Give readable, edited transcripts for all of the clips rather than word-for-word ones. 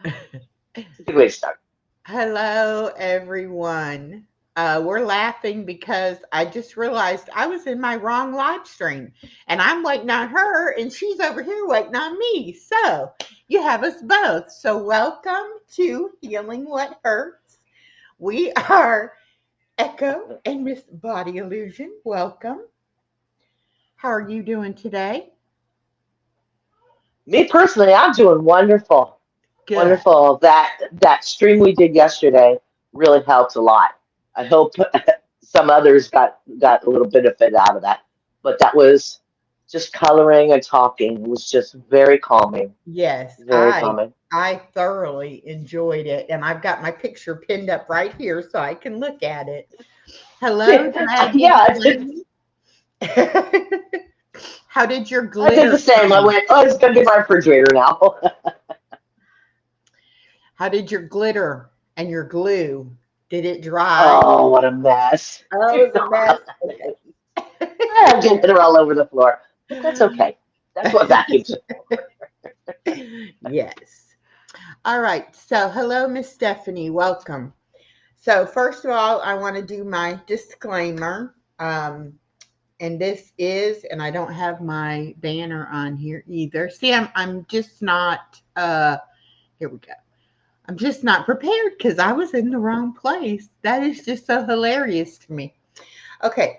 It's a good way to start. Hello, everyone. We're laughing because I just realized I was in my wrong live stream and I'm waiting on her and she's over here waiting on me. So you have us both. So, welcome to Healing What Hurts. We are Echo and Miss Body Illusion. Welcome. How are you doing today? Me personally, I'm doing wonderful. Good. Wonderful. That stream we did yesterday really helped a lot. I hope some others got a little benefit out of that. But that was just coloring and talking. It was just very calming. Yes, Very calming. I thoroughly enjoyed it, and I've got my picture pinned up right here so I can look at it. Hello, Dragon Yeah, Lady. How did your I did the glitter same. I come? went, oh, it's gonna be my refrigerator now. How did your glitter and your glue? Did it dry? Oh, what a mess. Oh, it was a mess. I'm getting it all over the floor. But that's okay. That's what vacuums are for. Yes. All right. So, hello, Miss Stephanie. Welcome. So, first of all, I want to do my disclaimer. And this is, and I don't have my banner on here either. See, I'm just not, here we go. I'm just not prepared because I was in the wrong place. That is just so hilarious to me. Okay.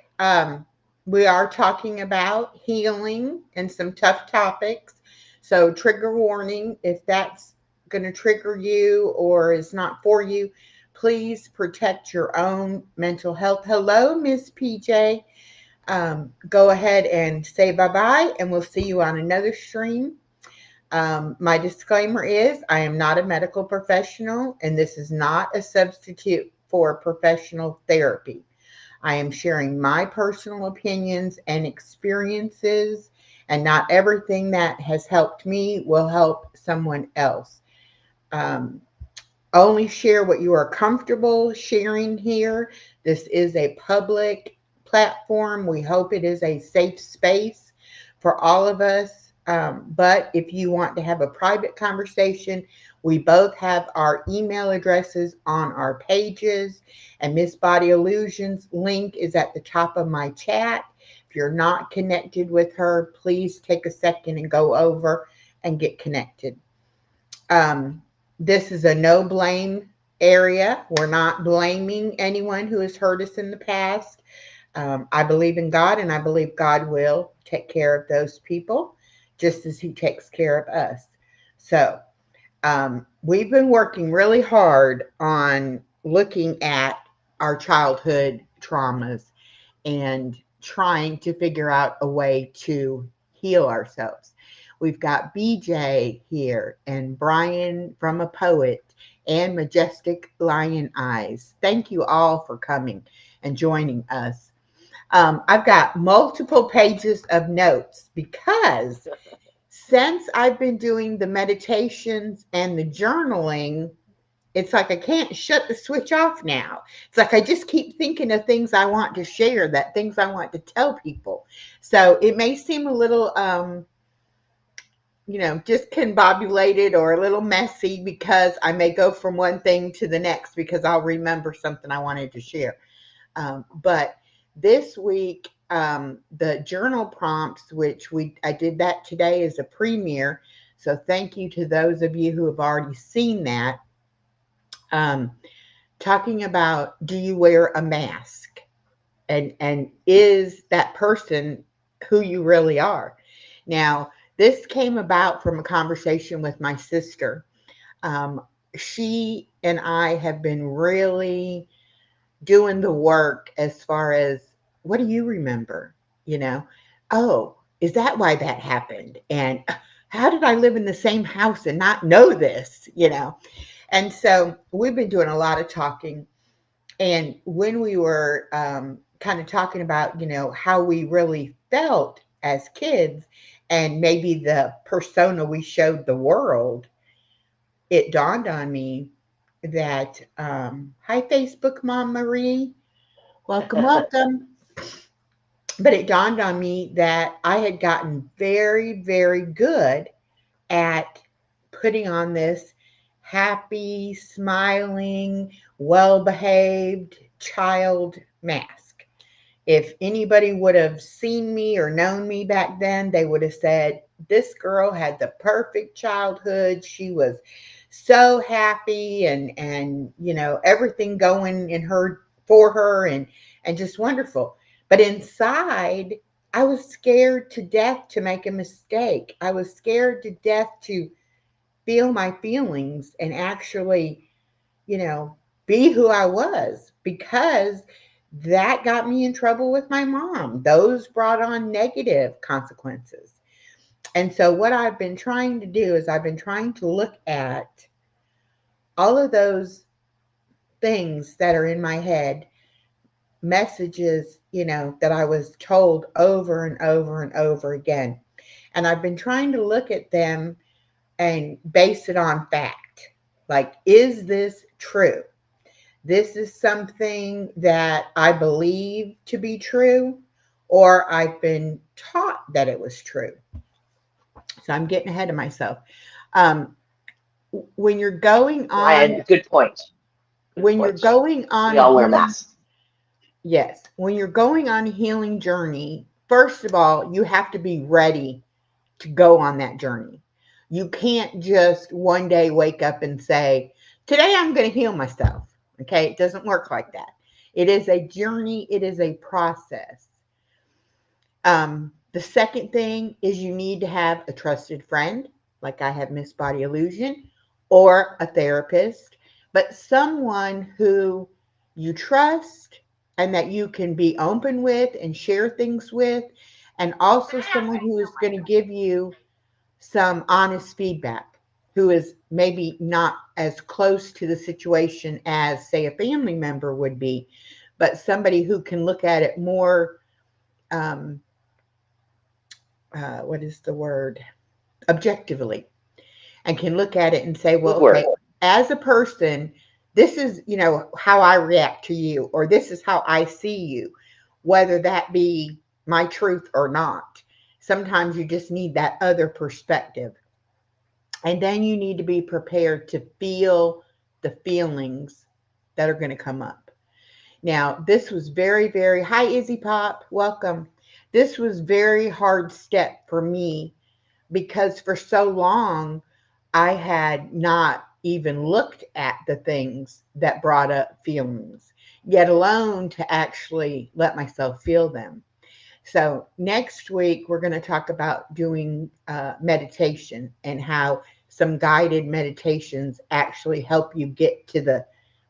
We are talking about healing and some tough topics. So, trigger warning if that's going to trigger you or is not for you, please protect your own mental health. Hello, Miss PJ. Go ahead and say bye bye, and we'll see you on another stream. My disclaimer is I am not a medical professional, and this is not a substitute for professional therapy. I am sharing my personal opinions and experiences, and not everything that has helped me will help someone else. Um, Only share what you are comfortable sharing here. This is a public platform. We hope it is a safe space for all of us. But if you want to have a private conversation, we both have our email addresses on our pages, and Miss Body Illusions link is at the top of my chat. If you're not connected with her, please take a second and go over and get connected. Um, this is a no blame area. We're not blaming anyone who has hurt us in the past. I believe in God, and I believe God will take care of those people just as He takes care of us. So, we've been working really hard on looking at our childhood traumas and trying to figure out a way to heal ourselves. We've got BJ here and Brian from a poet and Majestic Lion Eyes. Thank you all for coming and joining us. I've got multiple pages of notes because since I've been doing the meditations and the journaling, it's like I can't shut the switch off now. It's like I just keep thinking of things I want to share, that things I want to tell people. So it may seem a little, discombobulated or a little messy because I may go from one thing to the next because I'll remember something I wanted to share. But this week, the journal prompts, which I did that today as a premiere. So thank you to those of you who have already seen that. Um, Talking about, do you wear a mask, and is that person who you really are? Now, this came about from a conversation with my sister. um, she and I have been really doing the work as far as, what do you remember, you know oh, is that why that happened, and how did I live in the same house and not know this, and so we've been doing a lot of talking. And when we were kind of talking about, how we really felt as kids and maybe the persona we showed the world, it dawned on me that, hi, Facebook Mom Marie, welcome, welcome. But it dawned on me that I had gotten very, very good at putting on this happy, smiling, well behaved child mask. If anybody would have seen me or known me back then, they would have said, this girl had the perfect childhood. She was so happy and everything going in her for her and just wonderful. But inside, I was scared to death to make a mistake. I was scared to death to feel my feelings and actually, you know, be who I was, because that got me in trouble with my mom. Those brought on negative consequences. And so, what I've been trying to do is I've been trying to look at all of those things that are in my head, messages, that I was told over and over and over again. And I've been trying to look at them and base it on fact. Like, is this true? This is something that I believe to be true, or I've been taught that it was true. So I'm getting ahead of myself. Um, when you're going on, Ryan, good point. Good when you're point. going We on a all wear healing, masks. yes, when you're going on a healing journey, first of all, you have to be ready to go on that journey. You can't just one day wake up and say, today I'm going to heal myself. Okay. It doesn't work like that. It is a journey, it is a process. The second thing is you need to have a trusted friend, like I have Miss Body Illusion, or a therapist, but someone who you trust and that you can be open with and share things with, and also someone who is going to give you some honest feedback, who is maybe not as close to the situation as, say, a family member would be, but somebody who can look at it more, um, what is the word? Objectively, and can look at it and say, well, Good okay, word. as a person, this is, how I react to you, or this is how I see you, whether that be my truth or not. Sometimes you just need that other perspective. And then you need to be prepared to feel the feelings that are going to come up. Now, this was very, very, hi, Izzy Pop, welcome. This was very hard step for me because for so long I had not even looked at the things that brought up feelings, yet alone to actually let myself feel them. So, next week, we're going to talk about doing meditation and how some guided meditations actually help you get to the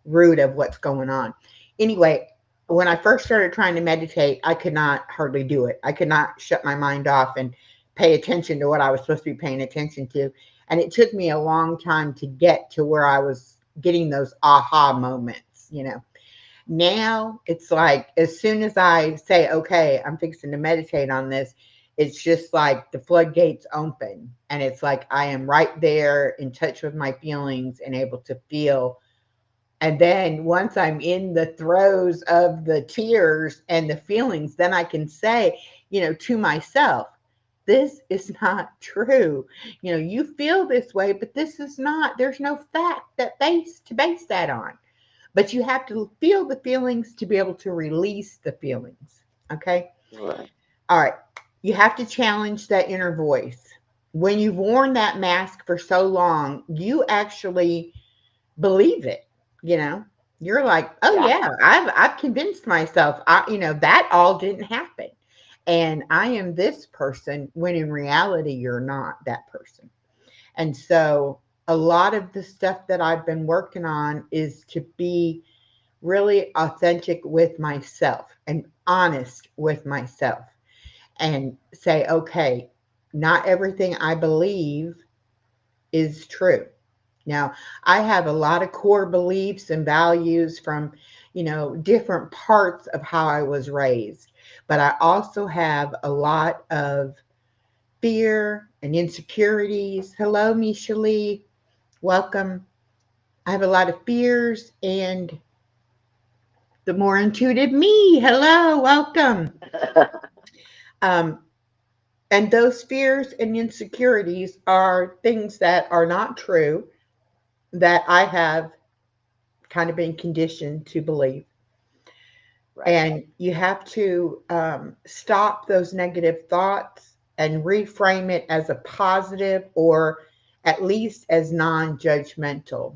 root of what's going on. Anyway, when I first started trying to meditate, I could not hardly do it. I could not shut my mind off and pay attention to what I was supposed to be paying attention to. And it took me a long time to get to where I was getting those aha moments. Now it's like as soon as I say, okay, I'm fixing to meditate on this, it's just like the floodgates open. And it's like I am right there in touch with my feelings and able to feel. And then once I'm in the throes of the tears and the feelings, then I can say, to myself, this is not true. You feel this way, but this is not, there's no fact that base that on. But you have to feel the feelings to be able to release the feelings. Okay. Right. All right. You have to challenge that inner voice. When you've worn that mask for so long, you actually believe it. You know, you're like, oh Yeah. yeah, I've convinced myself, that all didn't happen. And I am this person when in reality, you're not that person. And so a lot of the stuff that I've been working on is to be really authentic with myself and honest with myself and say, okay, not everything I believe is true. Now, I have a lot of core beliefs and values from, different parts of how I was raised, but I also have a lot of fear and insecurities. Hello, Misha Lee. Welcome. I have a lot of fears and the more intuitive me. Hello, welcome. Um, and those fears and insecurities are things that are not true. that I have kind of been conditioned to believe. Right. And you have to stop those negative thoughts and reframe it as a positive, or at least as non judgmental.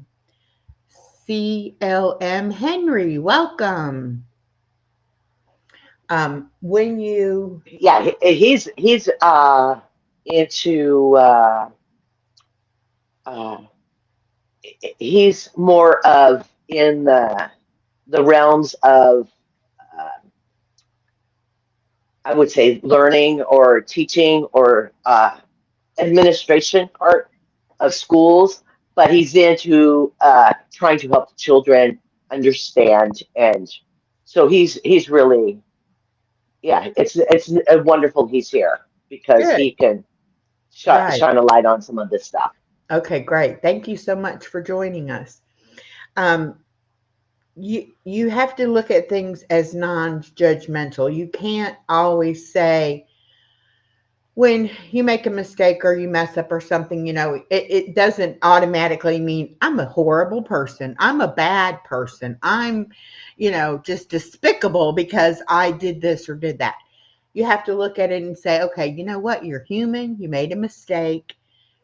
CLM Henry, welcome. When you, Yeah, he's into uh, he's more of in the realms of uh, I would say learning or teaching or administration part of schools, but he's into trying to help the children understand, and so he's really, yeah, it's wonderful he's here because good, he can right. shine a light on some of this stuff. Okay, great. Thank you so much for joining us. Um, you have to look at things as non-judgmental. You can't always say, when you make a mistake or you mess up or something, it doesn't automatically mean I'm a horrible person. I'm a bad person. I'm, just despicable because I did this or did that. You have to look at it and say, okay, you know what? You're human. You made a mistake.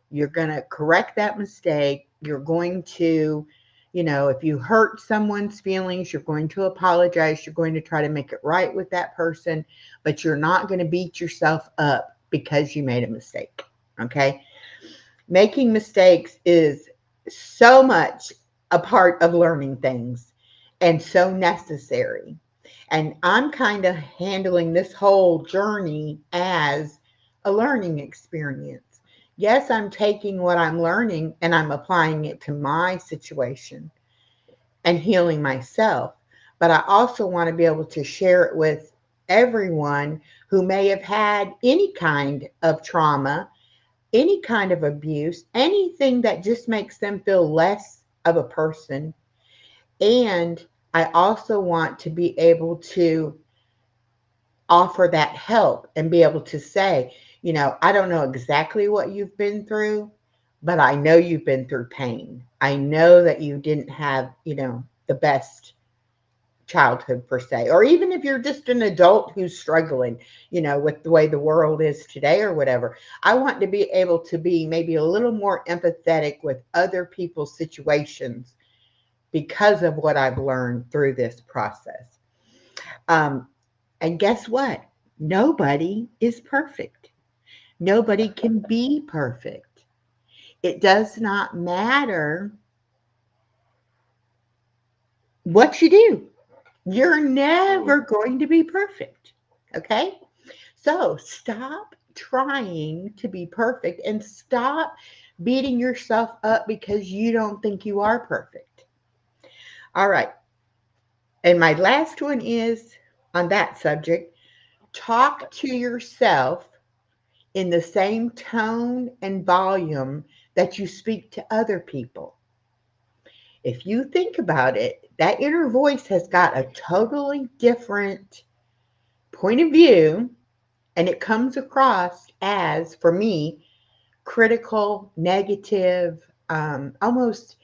You're going to correct that mistake. You're going to, if you hurt someone's feelings, you're going to apologize. You're going to try to make it right with that person, but you're not going to beat yourself up because you made a mistake. Okay. Making mistakes is so much a part of learning things and so necessary. And I'm kind of handling this whole journey as a learning experience. Yes, I'm taking what I'm learning and I'm applying it to my situation and healing myself. But I also want to be able to share it with everyone who may have had any kind of trauma, any kind of abuse, anything that just makes them feel less of a person. And I also want to be able to offer that help and be able to say, I don't know exactly what you've been through, but I know you've been through pain. I know that you didn't have, the best childhood per se, or even if you're just an adult who's struggling, with the way the world is today or whatever. I want to be able to be maybe a little more empathetic with other people's situations because of what I've learned through this process. Um, and guess what? Nobody is perfect. Nobody can be perfect. It does not matter what you do. You're never going to be perfect. Okay? So stop trying to be perfect and stop beating yourself up because you don't think you are perfect. All right. And my last one is on that subject, talk to yourself in the same tone and volume that you speak to other people. If you think about it, that inner voice has got a totally different point of view, and it comes across as, for me, critical, negative, almost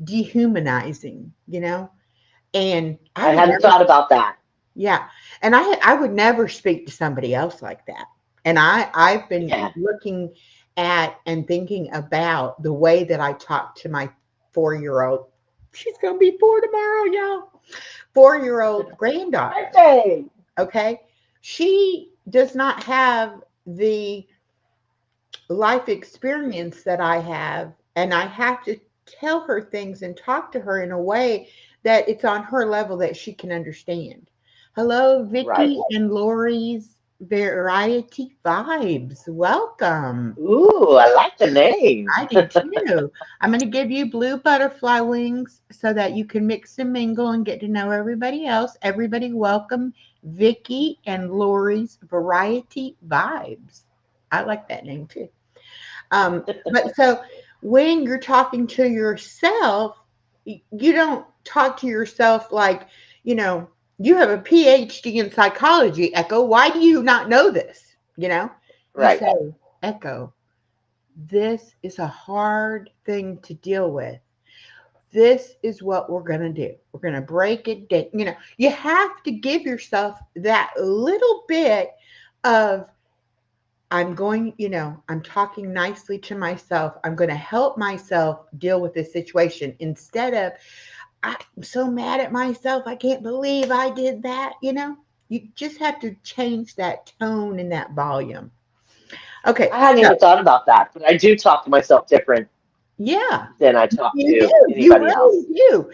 dehumanizing, And I I would hadn't never, thought about that. yeah, and I would never speak to somebody else like that. And I've been Yeah, looking at and thinking about the way that I talk to my 4-year old. She's gonna be 4 tomorrow, y'all. 4-year old granddaughter. birthday. Okay, she does not have the life experience that I have, and I have to tell her things and talk to her in a way that it's on her level that she can understand. Hello, Right. Vicky and Lori's Variety Vibes. Welcome. Ooh, I like the name. I do too. I'm going to give you blue butterfly wings so that you can mix and mingle and get to know everybody else. Everybody, welcome Vicky and Lori's Variety Vibes. I like that name too. But so when you're talking to yourself, you don't talk to yourself like, you have a PhD in psychology, Echo. Why do you not know this? You Right. say, Echo, this is a hard thing to deal with. this is what we're going to do. We're going to break it down. You know, you have to give yourself that little bit of, I'm going, you know, I'm talking nicely to myself. I'm going to help myself deal with this situation instead of, I'm so mad at myself. I can't believe I did that. You know, you just have to change that tone and that volume. Okay. I hadn't So, even thought about that, but I do talk to myself different yeah, than I talk you to do. You anybody really else. do.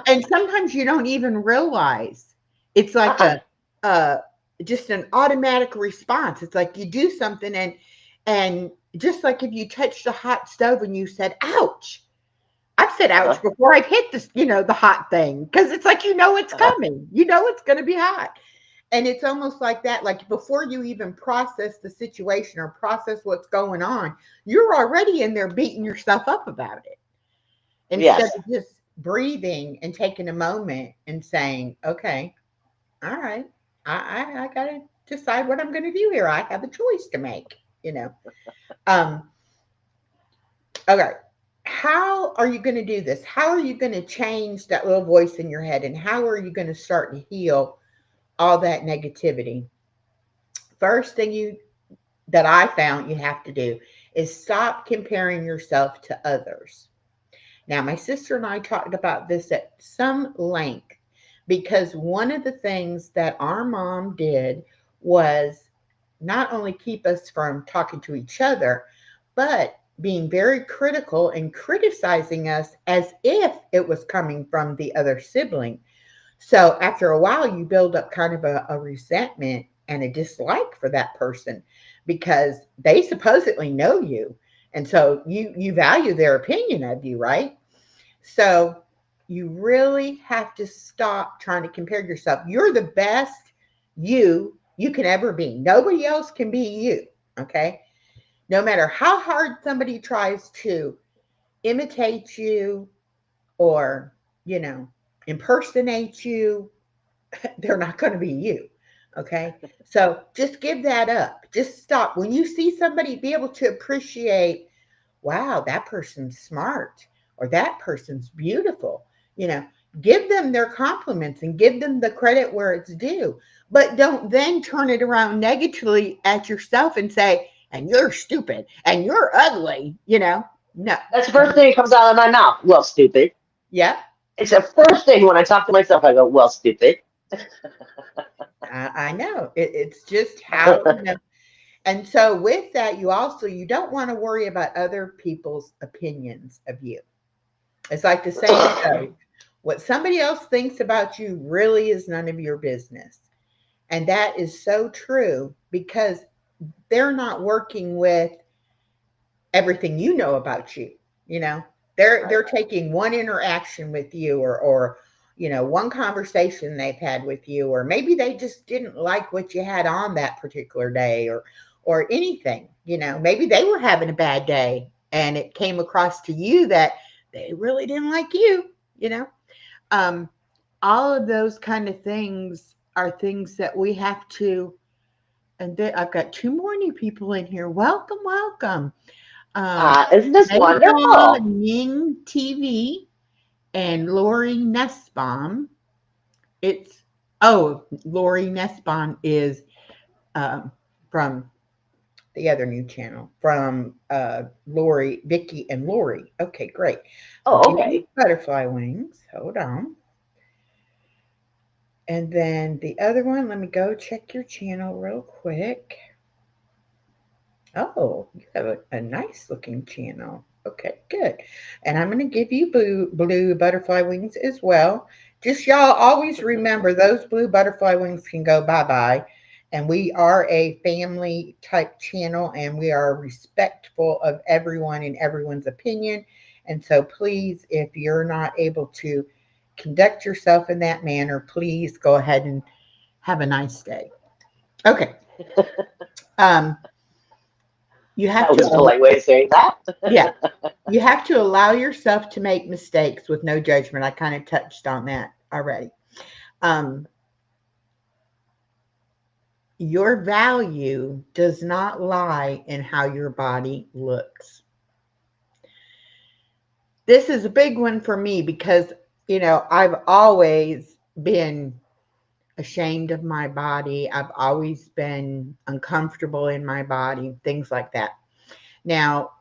And sometimes you don't even realize it's like Uh-uh. a just an automatic response. It's like you do something and just like if you touched a hot stove and you said, ouch. I've said ouch Uh-huh. before I've hit this, you know, the hot thing because it's like you know it's Uh-huh. coming. You know it's going to be hot. And it's almost like that, like before you even process the situation or process what's going on, you're already in there beating yourself up about it instead Yes. of just breathing and taking a moment and saying, okay, all right, I got to decide what I'm going to do here. I have a choice to make, you know. Um, okay. How are you going to do this? How are you going to change that little voice in your head? And how are you going to start to heal all that negativity? First thing you that I found you have to do is stop comparing yourself to others. Now, my sister and I talked about this at some length because one of the things that our mom did was not only keep us from talking to each other, but being very critical and criticizing us as if it was coming from the other sibling. So after a while, you build up kind of a resentment and a dislike for that person because they supposedly know you. And so you value their opinion of you, right? So you really have to stop trying to compare yourself. You're the best you can ever be. Nobody else can be you. Okay. No matter how hard somebody tries to imitate you or, you know, impersonate you, they're not going to be you. Okay. So just give that up. Just stop. When you see somebody be able to appreciate, wow, that person's smart or that person's beautiful, you know, give them their compliments and give them the credit where it's due. But don't then turn it around negatively at yourself and say, and you're stupid and you're ugly, you know. No. That's the first thing that comes out of my mouth. Well, stupid. Yeah. It's the first thing when I talk to myself, I go, well, stupid. I know. It's just how, you know. And so with that, you don't want to worry about other people's opinions of you. It's like the saying goes, what somebody else thinks about you really is none of your business. And that is so true because they're not working with everything you know about you, you know. They're Right. taking one interaction with you or you know, one conversation they've had with you, or maybe they just didn't like what you had on that particular day or anything, you know. Maybe they were having a bad day and it came across to you that they really didn't like you, you know. Um, all of those kind of things are things that we have to, and I've got two more new people in here. Welcome, welcome. Um, Isn't this wonderful? Megan Ning TV and Lori Nussbaum. It's Lori Nussbaum is um, from the other new channel from Lori, Vicky, and Lori. Okay, great. So Oh, give me okay. butterfly wings. Hold on. And then the other one, let me go check your channel real quick. Oh, you have a nice looking channel. Okay, good. And I'm going to give you blue butterfly wings as well. Just y'all always remember those blue butterfly wings can go bye-bye. And we are a family type channel and we are respectful of everyone and everyone's opinion. And so please, if you're not able to conduct yourself in that manner, please go ahead and have a nice day. Okay. Um, you have That to was a polite way of saying that. Yeah, you have to allow yourself to make mistakes with no judgment. I kind of touched on that already. Um, your value does not lie in how your body looks. this is a big one for me because, I've always been ashamed of my body. I've always been uncomfortable in my body, things like that. Now,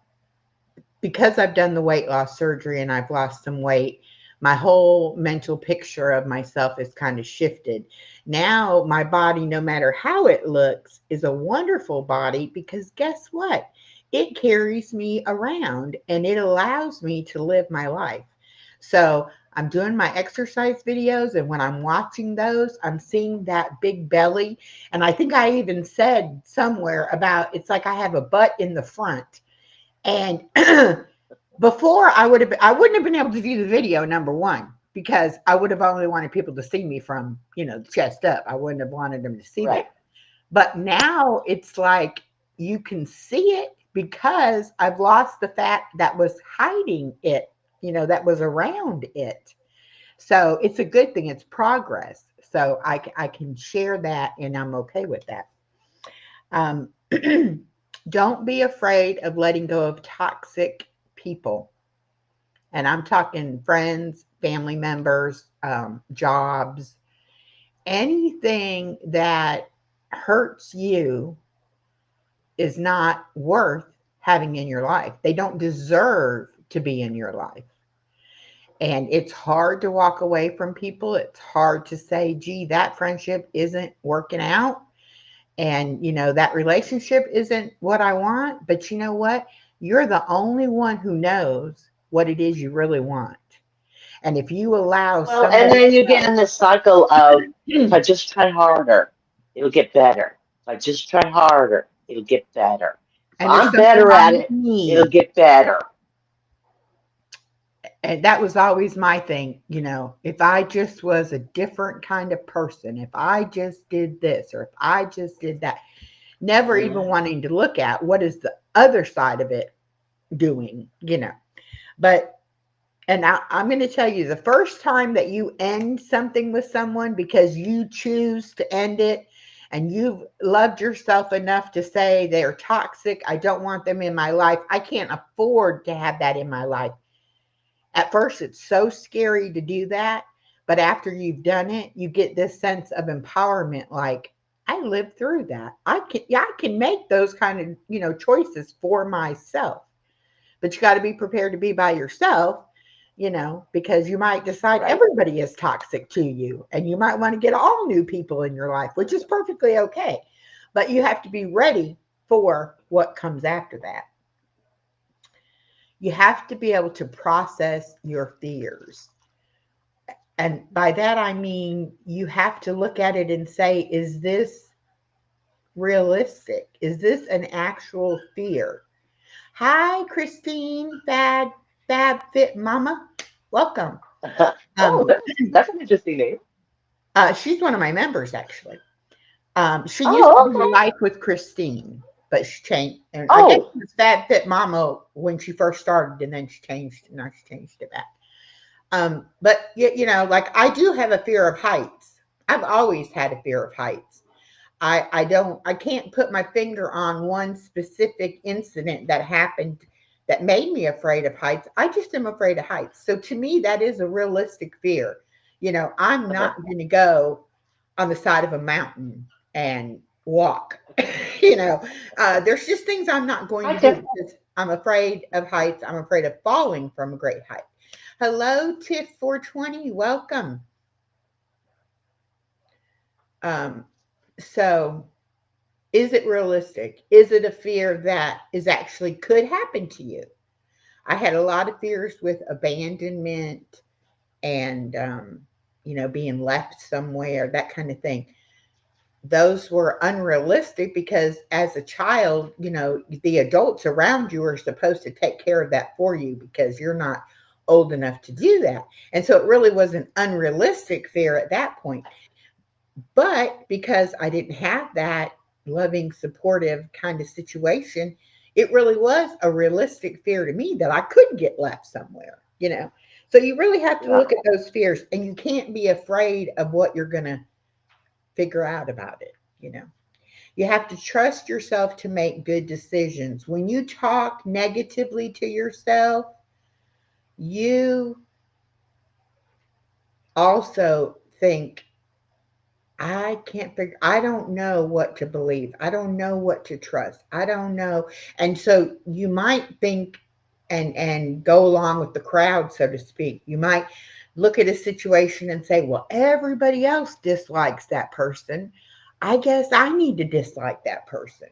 because I've done the weight loss surgery and I've lost some weight, my whole mental picture of myself has kind of shifted. Now, my body, no matter how it looks, is a wonderful body because guess what? It carries me around and it allows me to live my life. So, I'm doing my exercise videos, and when I'm watching those, I'm seeing that big belly. And I think I even said somewhere about it's like I have a butt in the front. And before I wouldn't have been able to do the video, number one, because I would have only wanted people to see me from, the chest up. I wouldn't have wanted them to see Right. that. But now it's like you can see it because I've lost the fat that was hiding it, that was around it. So it's a good thing. It's progress. So I can share that and I'm okay with that. Um, don't be afraid of letting go of toxic people. And I'm talking friends, family members, jobs, anything that hurts you is not worth having in your life. They don't deserve to be in your life. And it's hard to walk away from people. It's hard to say, gee, that friendship isn't working out. And, that relationship isn't what I want. But you know what? You're the only one who knows what it is you really want. And if you allow Well, and somebody then you get else, in the cycle of if I just try harder, it'll get better. If I just try harder, it'll get better. If and there's I'm something better wrong at with it, it'll me. get better. And that was always my thing, if I just was a different kind of person, if I just did this, or if I just did that, never even Mhm. wanting to look at what is the other side of it doing. But, and I'm going to tell you, the first time that you end something with someone because you choose to end it and you've loved yourself enough to say they're toxic, I don't want them in my life, I can't afford to have that in my life. At first, it's so scary to do that. But after you've done it, you get this sense of empowerment like, I lived through that. I can make those kind of, choices for myself. But you got to be prepared to be by yourself, because you might decide Right. everybody is toxic to you and you might want to get all new people in your life, which is perfectly okay. But you have to be ready for what comes after that. You have to be able to process your fears. And by that, I mean, you have to look at it and say, is this realistic? Is this an actual fear? Hi, Christine, Fab Fit Mama. Welcome. Oh, Um, that's an interesting name. she's one of my members, actually. She used to Oh, be okay. Life with Christine, but she changed. And I guess Oh, it was Fab Fit Mama when she first started, and then she changed. Now she changed it back. But like I do have a fear of heights. I've always had a fear of heights. I can't put my finger on one specific incident that happened that made me afraid of heights. I just am afraid of heights. So to me, that is a realistic fear. I'm uh-huh. not going to go on the side of a mountain and walk. There's just things I'm not going I to do can. because I'm afraid of heights. I'm afraid of falling from a great height. Hello, Tiff 420. Welcome. Um, so, is it realistic? Is it a fear that is actually could happen to you? I had a lot of fears with abandonment and, being left somewhere, that kind of thing. Those were unrealistic because as a child, the adults around you are supposed to take care of that for you because you're not old enough to do that. And so it really was an unrealistic fear at that point. But because I didn't have that loving, supportive kind of situation, it really was a realistic fear to me that I could get left somewhere. So you really have to Yeah. look at those fears and you can't be afraid of what you're going to figure out about it. You have to trust yourself to make good decisions. When you talk negatively to yourself, you also think, I don't know what to believe. I don't know what to trust. I don't know. And so you might think and go along with the crowd, so to speak. You might look at a situation and say, well, everybody else dislikes that person. I guess I need to dislike that person.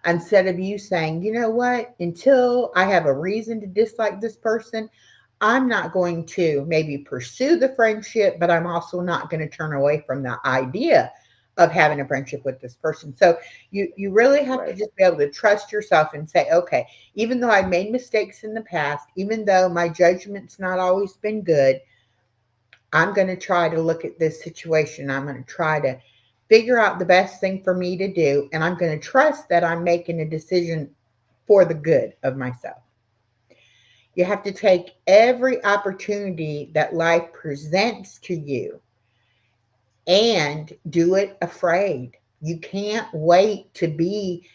Instead of you saying, you know what, until I have a reason to dislike this person, I'm not going to maybe pursue the friendship, but I'm also not going to turn away from the idea of having a friendship with this person. So you really have to Right. just be able to trust yourself and say, okay, even though I made mistakes in the past, even though my judgment's not always been good, I'm going to try to look at this situation. I'm going to try to figure out the best thing for me to do. And I'm going to trust that I'm making a decision for the good of myself. You have to take every opportunity that life presents to you and do it afraid. You can't wait to be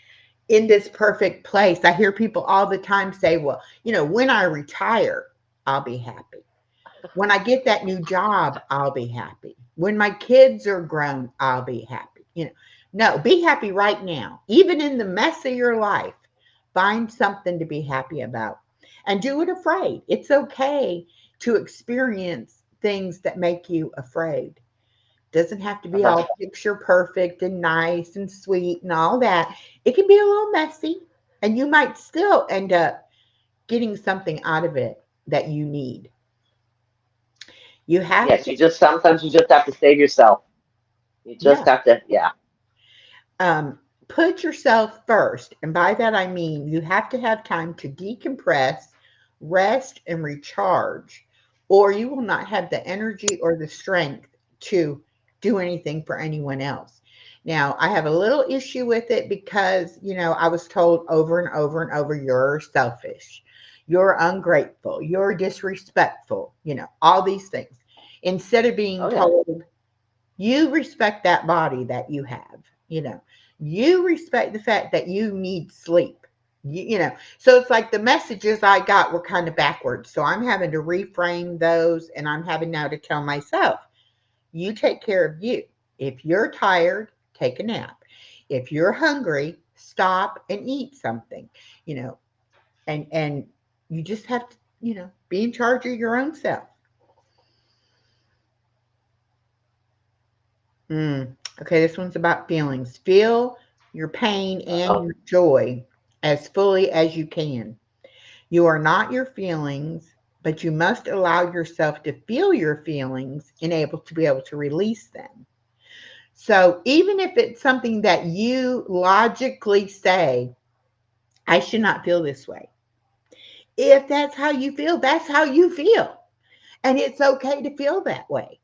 in this perfect place. I hear people all the time say, well, when I retire, I'll be happy. When I get that new job, I'll be happy. When my kids are grown, I'll be happy. No, be happy right now. Even in the mess of your life, find something to be happy about and do it afraid. It's okay to experience things that make you afraid. Doesn't have to be Uh-huh. all picture perfect and nice and sweet and all that. It can be a little messy, and you might still end up getting something out of it that you need. You have Yes, to, sometimes you just have to save yourself. You just yeah. have to, yeah. Put yourself first. And by that, I mean you have to have time to decompress, rest, and recharge, or you will not have the energy or the strength to do anything for anyone else. Now, I have a little issue with it because, I was told over and over and over, you're selfish, you're ungrateful, you're disrespectful, all these things. Instead of being Oh, yeah. told, you respect that body that you have, you know, you respect the fact that you need sleep. So it's like the messages I got were kind of backwards. So I'm having to reframe those, and I'm having now to tell myself, you take care of you. If you're tired, take a nap. If you're hungry, stop and eat something, you know, and you just have to, be in charge of your own self. Okay, this one's about feelings. Feel your pain and Uh-oh. your joy as fully as you can. You are not your feelings, but you must allow yourself to feel your feelings and able to be able to release them. So even if it's something that you logically say, I should not feel this way. If that's how you feel, that's how you feel. And it's okay to feel that way.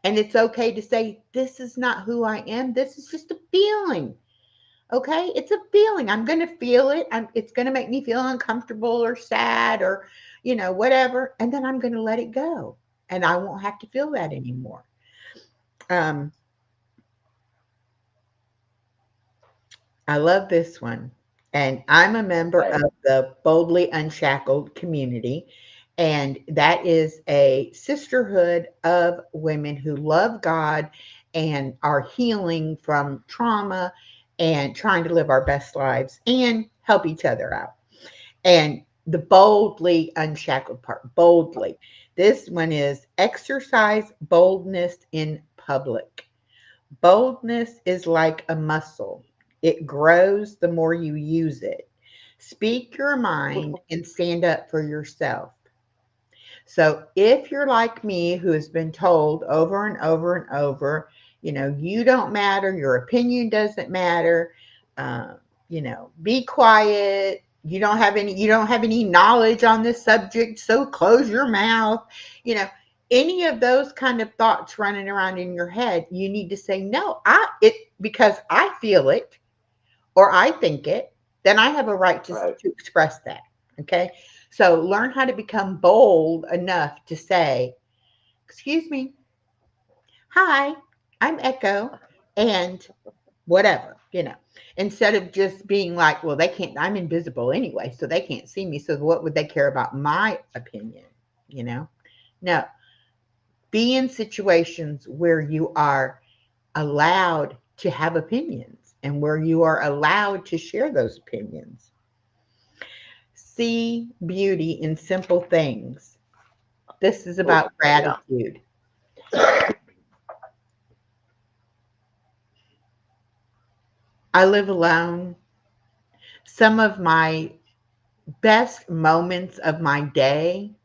And it's okay to say, this is not who I am. This is just a feeling. Okay, it's a feeling. I'm going to feel it. It's going to make me feel uncomfortable or sad or, whatever. And then I'm going to let it go. And I won't have to feel that anymore. Um, I love this one. And I'm a member Okay. of the Boldly Unshackled community. And that is a sisterhood of women who love God and are healing from trauma and trying to live our best lives and help each other out. And the boldly unshackled part, boldly. This one is exercise boldness in public. Boldness is like a muscle, it grows the more you use it. Speak your mind and stand up for yourself. So if you're like me, who has been told over and over and over, you don't matter, your opinion doesn't matter, uh, be quiet. You don't have any knowledge on this subject, so close your mouth. You know, any of those kind of thoughts running around in your head, you need to say no. Because I feel it or I think it, then I have a right to, Right. to express that. Okay. So learn how to become bold enough to say, excuse me, hi, I'm Echo, and whatever, instead of just being like, well, they can't, I'm invisible anyway, so they can't see me. So what would they care about my opinion? you know? No, be in situations where you are allowed to have opinions and where you are allowed to share those opinions. See beauty in simple things. This is Oh, about yeah. gratitude. I live alone. Some of my best moments of my day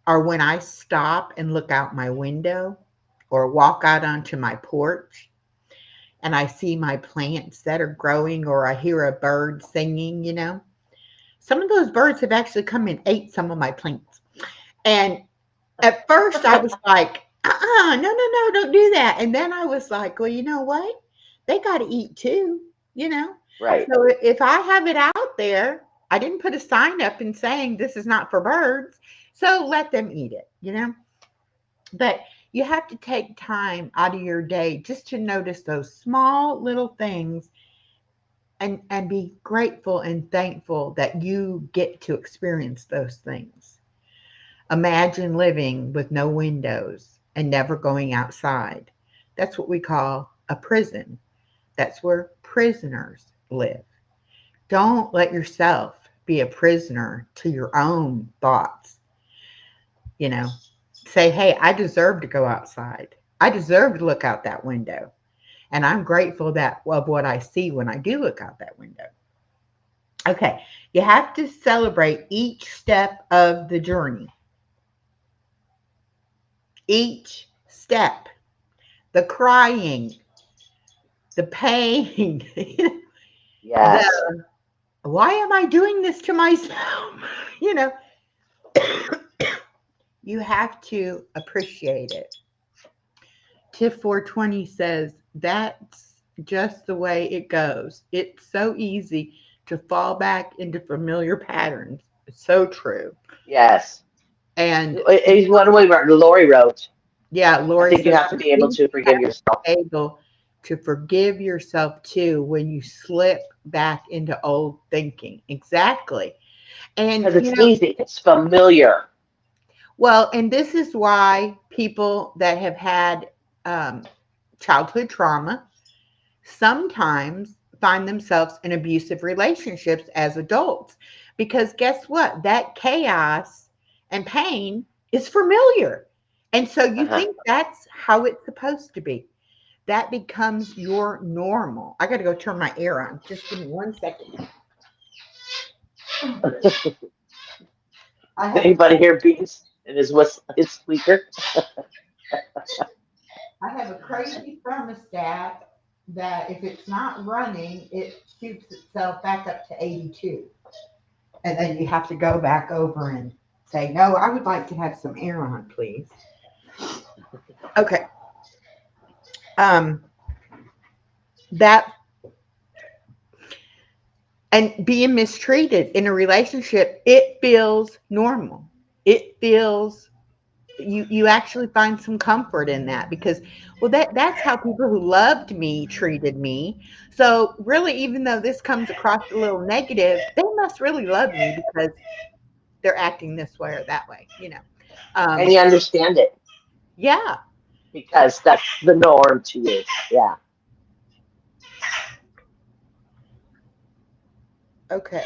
are when I stop and look out my window or walk out onto my porch and I see my plants that are growing or I hear a bird singing, you know. Some of those birds have actually come and ate some of my plants. And at first I was like, no, no, no, don't do that. And then I was like, well, you know what? They got to eat too, you know? Right. So if I have it out there, I didn't put a sign up and saying this is not for birds. So let them eat it, you know? But you have to take time out of your day just to notice those small little things and be grateful and thankful that you get to experience those things. Imagine living with no windows and never going outside. That's what we call a prison. That's where prisoners live. Don't let yourself be a prisoner to your own thoughts. You know, say, hey, I deserve to go outside. I deserve to look out that window. And I'm grateful that of what I see when I do look out that window. Okay, you have to celebrate each step of the journey. Each step, the crying, the pain, Yes. the why am I doing this to myself? You know, you have to appreciate it. Tiff 420 says that's just the way it goes. It's so easy to fall back into familiar patterns. It's so true. Yes. And It's one way Lori wrote. yeah, I Lori think you says, have to be able you to forgive yourself have to be able to forgive yourself too when you slip back into old thinking. Exactly. And, because it's easy. It's familiar. well, and this is why people that have had um, childhood trauma sometimes find themselves in abusive relationships as adults. Because guess what? That chaos and pain is familiar. And so you Uh-huh. think that's how it's supposed to be. That becomes your normal. I got to go turn my air on. Just give me 1 second. I have a Anybody hear Beans and his whistle, his squeaker? I have a crazy thermostat that if it's not running, it shoots itself back up to 82. And then you have to go back over and say, no, I would like to have some air on, please. Okay. Um, that and being mistreated in a relationship, it feels normal. It feels you actually find some comfort in that because well that's how people who loved me treated me. So really even though this comes across a little negative, they must really love me because they're acting this way or that way, you know. And um you understand it yeah. because that's the norm to you. Yeah. Okay.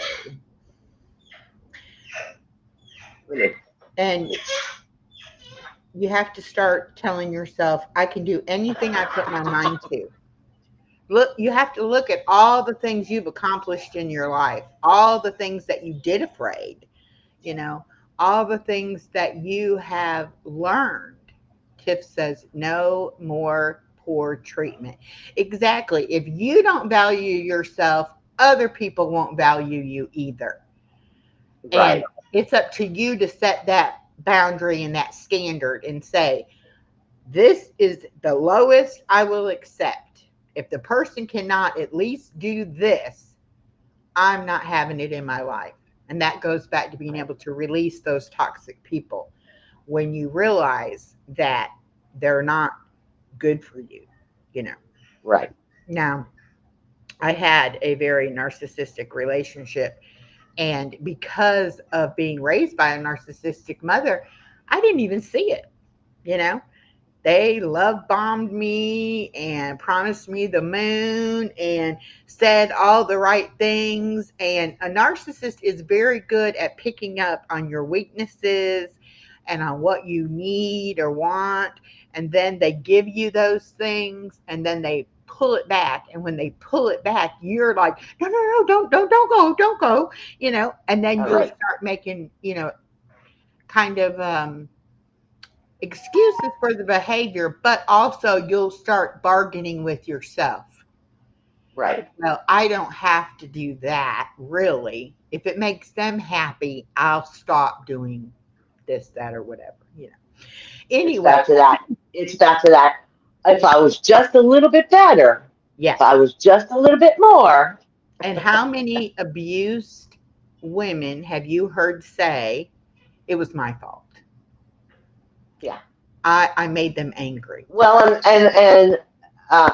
Really. And you have to start telling yourself I can do anything I put my mind to. Look, you have to look at all the things you've accomplished in your life, all the things that you did afraid, you know, all the things that you have learned. Tiff says, no more poor treatment. Exactly. If you don't value yourself, other people won't value you either. And Right. it's up to you to set that boundary and that standard and say, this is the lowest I will accept. If the person cannot at least do this, I'm not having it in my life. And that goes back to being Right. able to release those toxic people when you realize that they're not good for you, you know. Right. Now, I had a very narcissistic relationship. And because of being raised by a narcissistic mother, I didn't even see it, you know. They love bombed me and promised me the moon and said all the right things. And a narcissist is very good at picking up on your weaknesses and on what you need or want. And then they give you those things and then they pull it back. And when they pull it back, you're like, no, no, no, don't go, you know, and then All you'll right. start making, you know, kind of, excuses for the behavior, but also you'll start bargaining with yourself. Right. Well, I don't have to do that, really. If it makes them happy, I'll stop doing this, that, or whatever, you know. It's Anyway, back to that. It's back to that. If I was just a little bit better, if yes. I was just a little bit more. And how many abused women have you heard say, it was my fault? Yeah. I made them angry. Well, and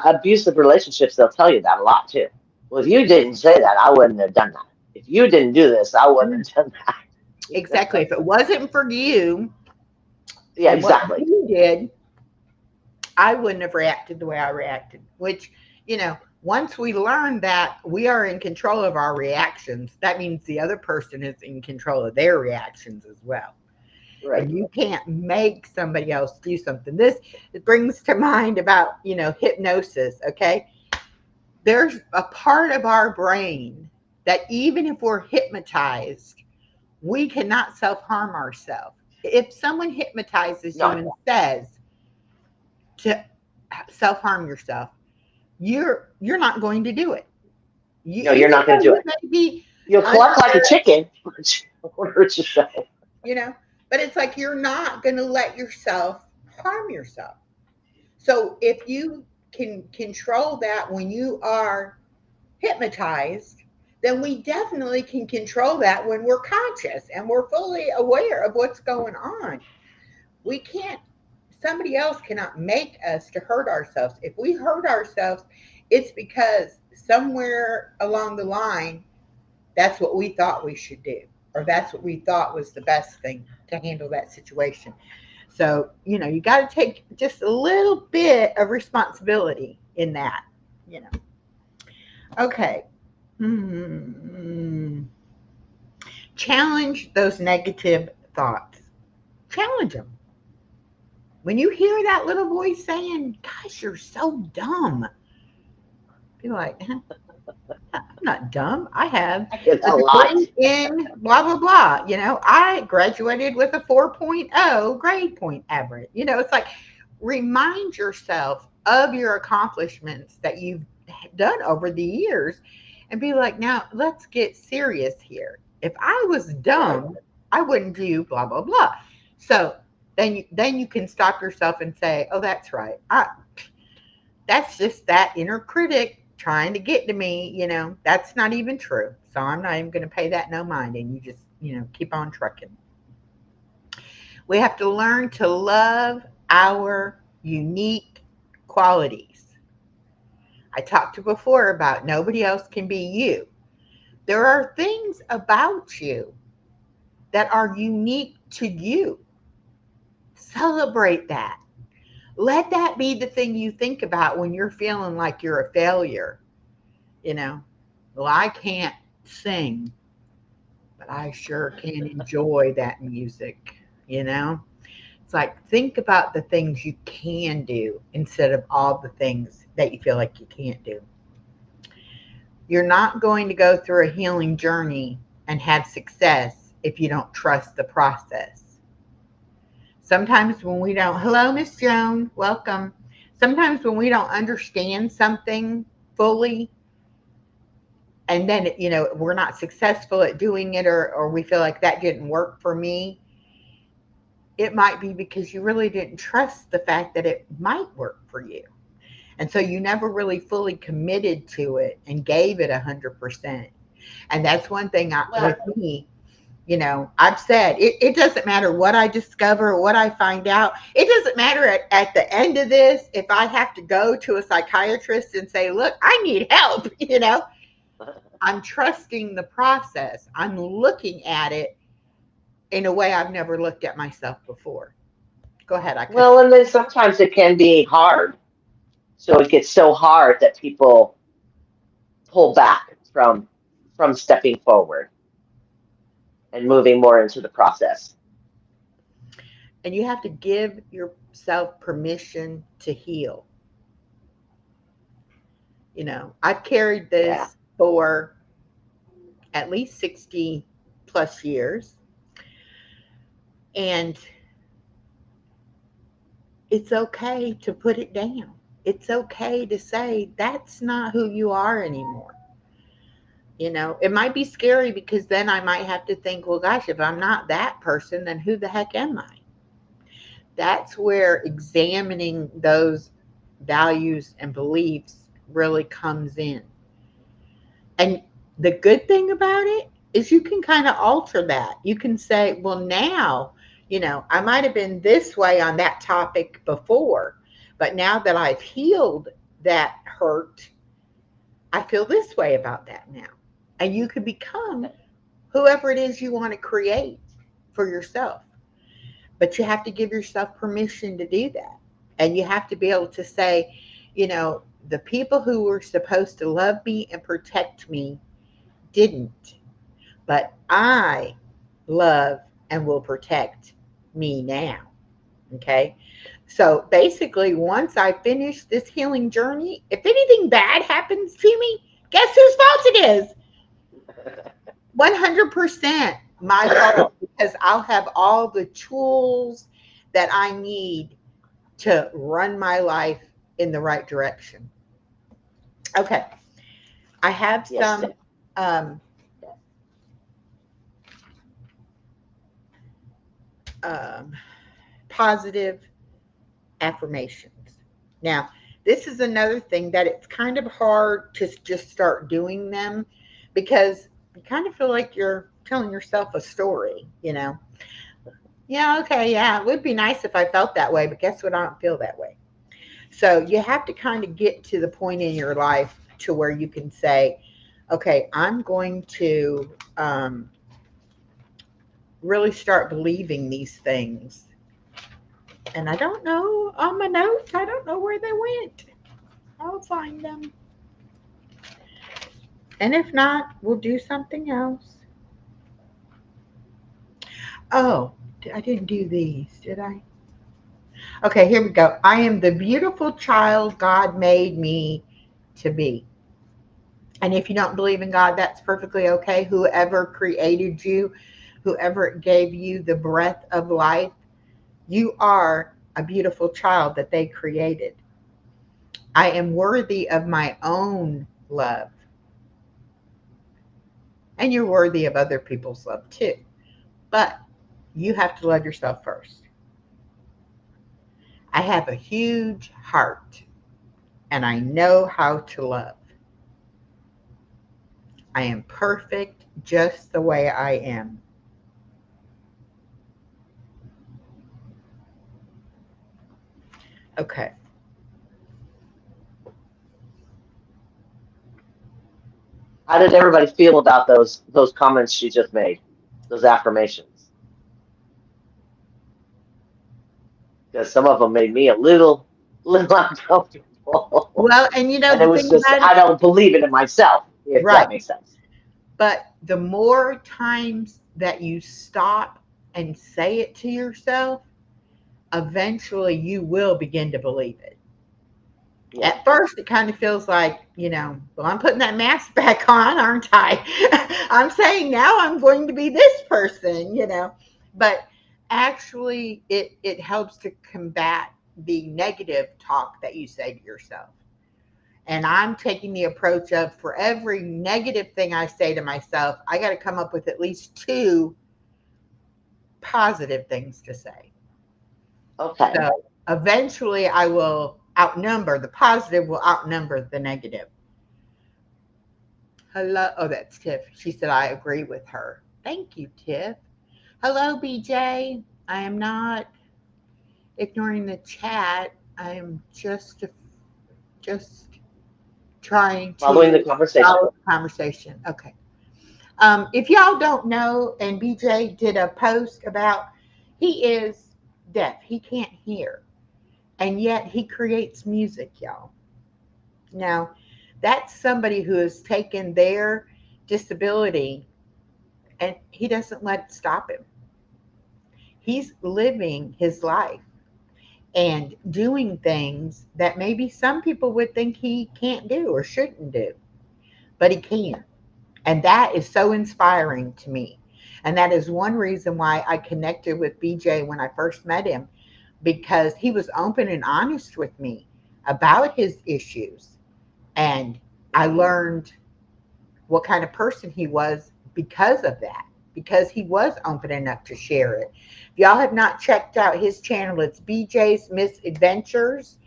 abusive relationships, they'll tell you that a lot too. Well, if you didn't say that, I wouldn't have done that. If you didn't do this, I wouldn't have done Exactly. that. If it wasn't for you Yeah, and what exactly. you did, I wouldn't have reacted the way I reacted, which, you know, once we learn that we are in control of our reactions, that means the other person is in control of their reactions as well. Right. And you can't make somebody else do something. This it brings to mind about, you know, hypnosis, okay? There's a part of our brain that even if we're hypnotized, we cannot self-harm ourselves. If someone hypnotizes you No, and says to self-harm yourself, you're not going to do it. no, Even you're not going though to do you it. may be You'll under, cluck like a chicken, but you won't hurt yourself. you know, but it's like you're not going to let yourself harm yourself. So if you can control that when you are hypnotized, then we definitely can control that when we're conscious and we're fully aware of what's going on. We can't, somebody else cannot make us to hurt ourselves. If we hurt ourselves, it's because somewhere along the line, that's what we thought we should do, or that's what we thought was the best thing to handle that situation. So, you know, you got to take just a little bit of responsibility in that, you know. Okay. Hmm. Challenge those negative thoughts. Challenge them. When you hear that little voice saying, gosh, you're so dumb, be like, huh? I'm not dumb. I have I get a a lot. degree in blah, blah, blah. You know, I graduated with a 4.0 grade point average. You know, it's like remind yourself of your accomplishments that you've done over the years and be like, now let's get serious here. If I was Right. dumb, I wouldn't do blah, blah, blah. So then you can stop yourself and say, oh, that's right. That's just that inner critic trying to get to me, you know, that's not even true. So I'm not even going to pay that no mind. And you just, you know, keep on trucking. We have to learn to love our unique qualities. I talked to before about nobody else can be you. There are things about you that are unique to you. Celebrate that. Let that be the thing you think about when you're feeling like you're a failure. You know, well, I can't sing, but I sure can enjoy that music, you know? It's like think about the things you can do instead of all the things that you feel like you can't do. You're not going to go through a healing journey and have success if you don't trust the process. Sometimes when we don't, hello, Miss Joan, welcome. Sometimes when we don't understand something fully, and then you know we're not successful at doing it, or we feel like that didn't work for me, it might be because you really didn't trust the fact that it might work for you, and so you never really fully committed to it and gave it 100%. And that's one thing Well, with me, you know, I've said it doesn't matter what I discover or what I find out. It doesn't matter at the end of this if I have to go to a psychiatrist and say, look, I need help, you know. I'm trusting the process. I'm looking at it in a way I've never looked at myself before. Go ahead, I cut Well, and then sometimes it can be hard. So it gets so hard that people pull back from stepping forward and moving more into the process. you. And you have to give yourself permission to heal. I've carried Yeah. this for at least 60 plus years. And it's okay to put it down. It's okay to say that's not who you are anymore. It might be scary because then I might have to think, well, gosh, if I'm not that person, then who the heck am I? That's where examining those values and beliefs really comes in. And the good thing about it is you can kind of alter that. You can say, well, now, I might have been this way on that topic before, but now that I've healed that hurt, I feel this way about that now. And you can become whoever it is you want to create for yourself. But you have to give yourself permission to do that. And you have to be able to say, the people who were supposed to love me and protect me didn't. But I love and will protect me now. Okay. So basically, once I finish this healing journey, if anything bad happens to me, guess whose fault it is? 100% my fault, because I'll have all the tools that I need to run my life in the right direction. Okay. I have Yes. some um, um, positive affirmations. Now, this is another thing that it's kind of hard to just start doing them because you kind of feel like you're telling yourself a story. Yeah, okay, yeah, it would be nice if I felt that way, but guess what? I don't feel that way. So you have to kind of get to the point in your life to where you can say, okay, I'm going to really start believing these things. And I don't know on my notes, I don't know where they went. I'll find them. And if not, we'll do something else. Oh, I didn't do these, did I? Okay, here we go. I am the beautiful child God made me to be. And if you don't believe in God, that's perfectly okay. Whoever created you, whoever gave you the breath of life, you are a beautiful child that they created. I am worthy of my own love. And you're worthy of other people's love too. But you have to love yourself first. I have a huge heart and I know how to love. I am perfect just the way I am. Okay. How did everybody feel about those comments she just made? Those affirmations? Because some of them made me a little uncomfortable. Well, and And it the was thing just about it, I don't believe it in myself, if right. that makes sense. But the more times that you stop and say it to yourself, eventually you will begin to believe it. Yeah. At first, it kind of feels like, well, I'm putting that mask back on, aren't I? I'm saying now I'm going to be this person. But actually, it helps to combat the negative talk that you say to yourself. And I'm taking the approach of for every negative thing I say to myself, I got to come up with at least two positive things to say. Okay. So eventually I will outnumber the positive, will outnumber the negative. Hello. Oh, that's Tiff. She said, I agree with her. Thank you, Tiff. Hello, BJ. I am not ignoring the chat. I am just trying Following the to conversation. follow the conversation. Okay. If y'all don't know, and BJ did a post about, he is deaf, he can't hear, and yet he creates music, y'all. Now, that's somebody who has taken their disability and he doesn't let it stop him. He's living his life and doing things that maybe some people would think he can't do or shouldn't do, but he can. And that is so inspiring to me. And that is one reason why I connected with BJ when I first met him, because he was open and honest with me about his issues. And I learned what kind of person he was because of that, because he was open enough to share it. If y'all have not checked out his channel, it's BJ's Misadventures,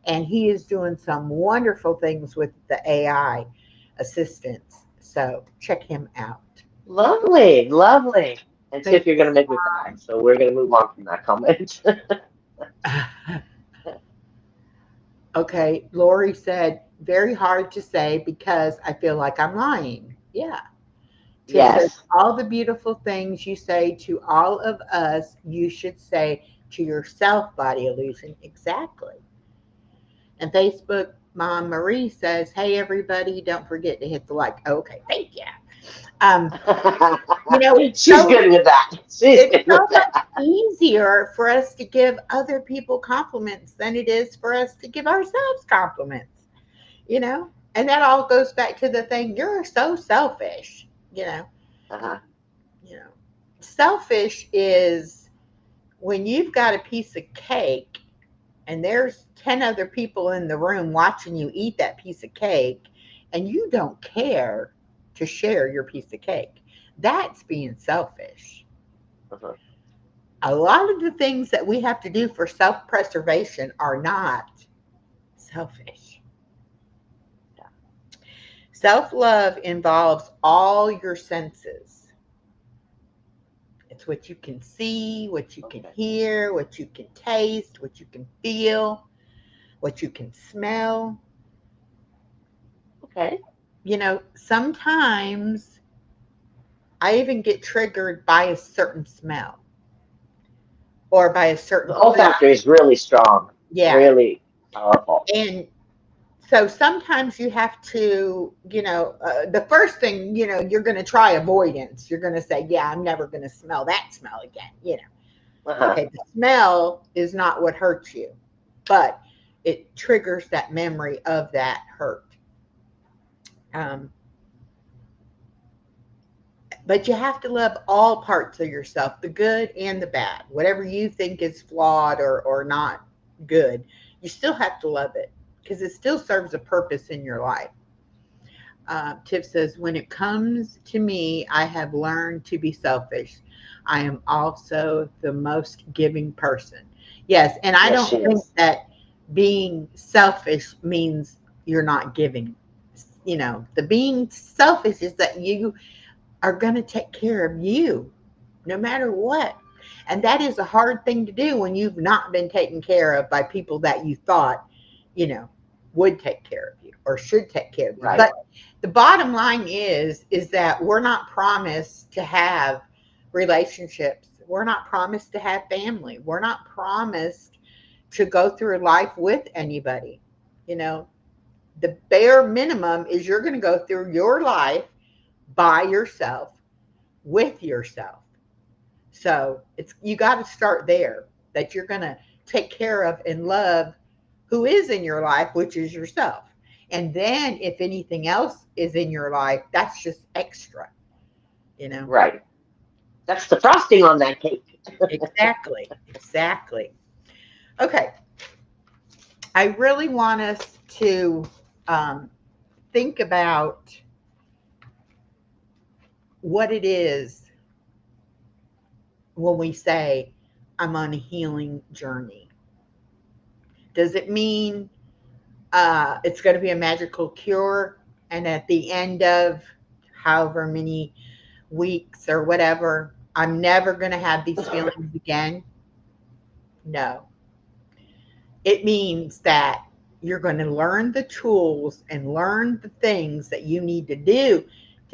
and he is doing some wonderful things with the AI assistants. So check him out. Lovely, lovely. And Thank Tiff, you're going to make me cry, so we're going to move on from that comment. Okay, Lori said, very hard to say because I feel like I'm lying. Yeah. Tiff says, Yes. all the beautiful things you say to all of us, you should say to yourself, Body Illusion. Exactly. And Facebook Mom Marie says, hey, everybody, don't forget to hit the like. Okay, thank you. Um, you know, She's good with that. She's it's good so with much that. easier for us to give other people compliments than it is for us to give ourselves compliments, you know? And that all goes back to the thing, you're so selfish, you know. Uh-huh. You know, selfish is when you've got a piece of cake and there's 10 other people in the room watching you eat that piece of cake and you don't care to share your piece of cake. That's being selfish. Uh-huh. A lot of the things that we have to do for self preservation are not selfish. Self love involves all your senses. It's what you can see, what you can Okay. hear, what you can taste, what you can feel, what you can smell. Okay. You know, sometimes I even get triggered by a certain smell or by a The certain food. olfactory is really strong, Yeah. really powerful. And so sometimes you have to, the first thing, you're going to try avoidance. You're going to say, yeah, I'm never going to smell that smell again. Uh-huh. Okay, the smell is not what hurts you, but it triggers that memory of that hurt. Um, but you have to love all parts of yourself, the good and the bad. Whatever you think is flawed or not good, you still have to love it because it still serves a purpose in your life. Tiff says, when it comes to me, I have learned to be selfish. I am also the most giving person. Yes, and I Yes, she don't think is. that being selfish means you're not giving. The being selfish is that you are going to take care of you no matter what. And that is a hard thing to do when you've not been taken care of by people that you thought, you know, would take care of you or should take care of you. Right. But the bottom line is that we're not promised to have relationships. We're not promised to have family. We're not promised to go through life with anybody. You know, the bare minimum is you're going to go through your life by yourself with yourself. So it's you got to start there that you're going to take care of and love who is in your life, which is yourself. And then if anything else is in your life, that's just extra, you know? Right. That's the frosting on that cake. Exactly. Exactly. Okay. I really want us to think about what it is when we say, I'm on a healing journey. Does it mean it's going to be a magical cure? And at the end of however many weeks or whatever, I'm never going to have these feelings again? No. It means that you're going to learn the tools and learn the things that you need to do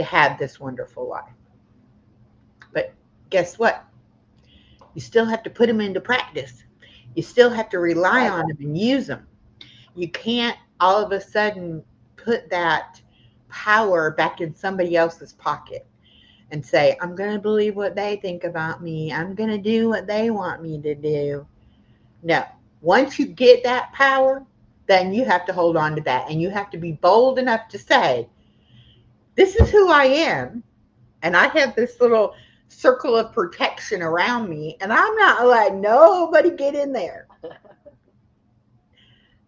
to have this wonderful life. But guess what? You still have to put them into practice. You still have to rely Right. on them and use them. You can't all of a sudden put that power back in somebody else's pocket and say, I'm going to believe what they think about me. I'm going to do what they want me to do. No. Once you get that power, then you have to hold on to that. And you have to be bold enough to say, this is who I am. And I have this little circle of protection around me. And I'm not letting nobody get in there.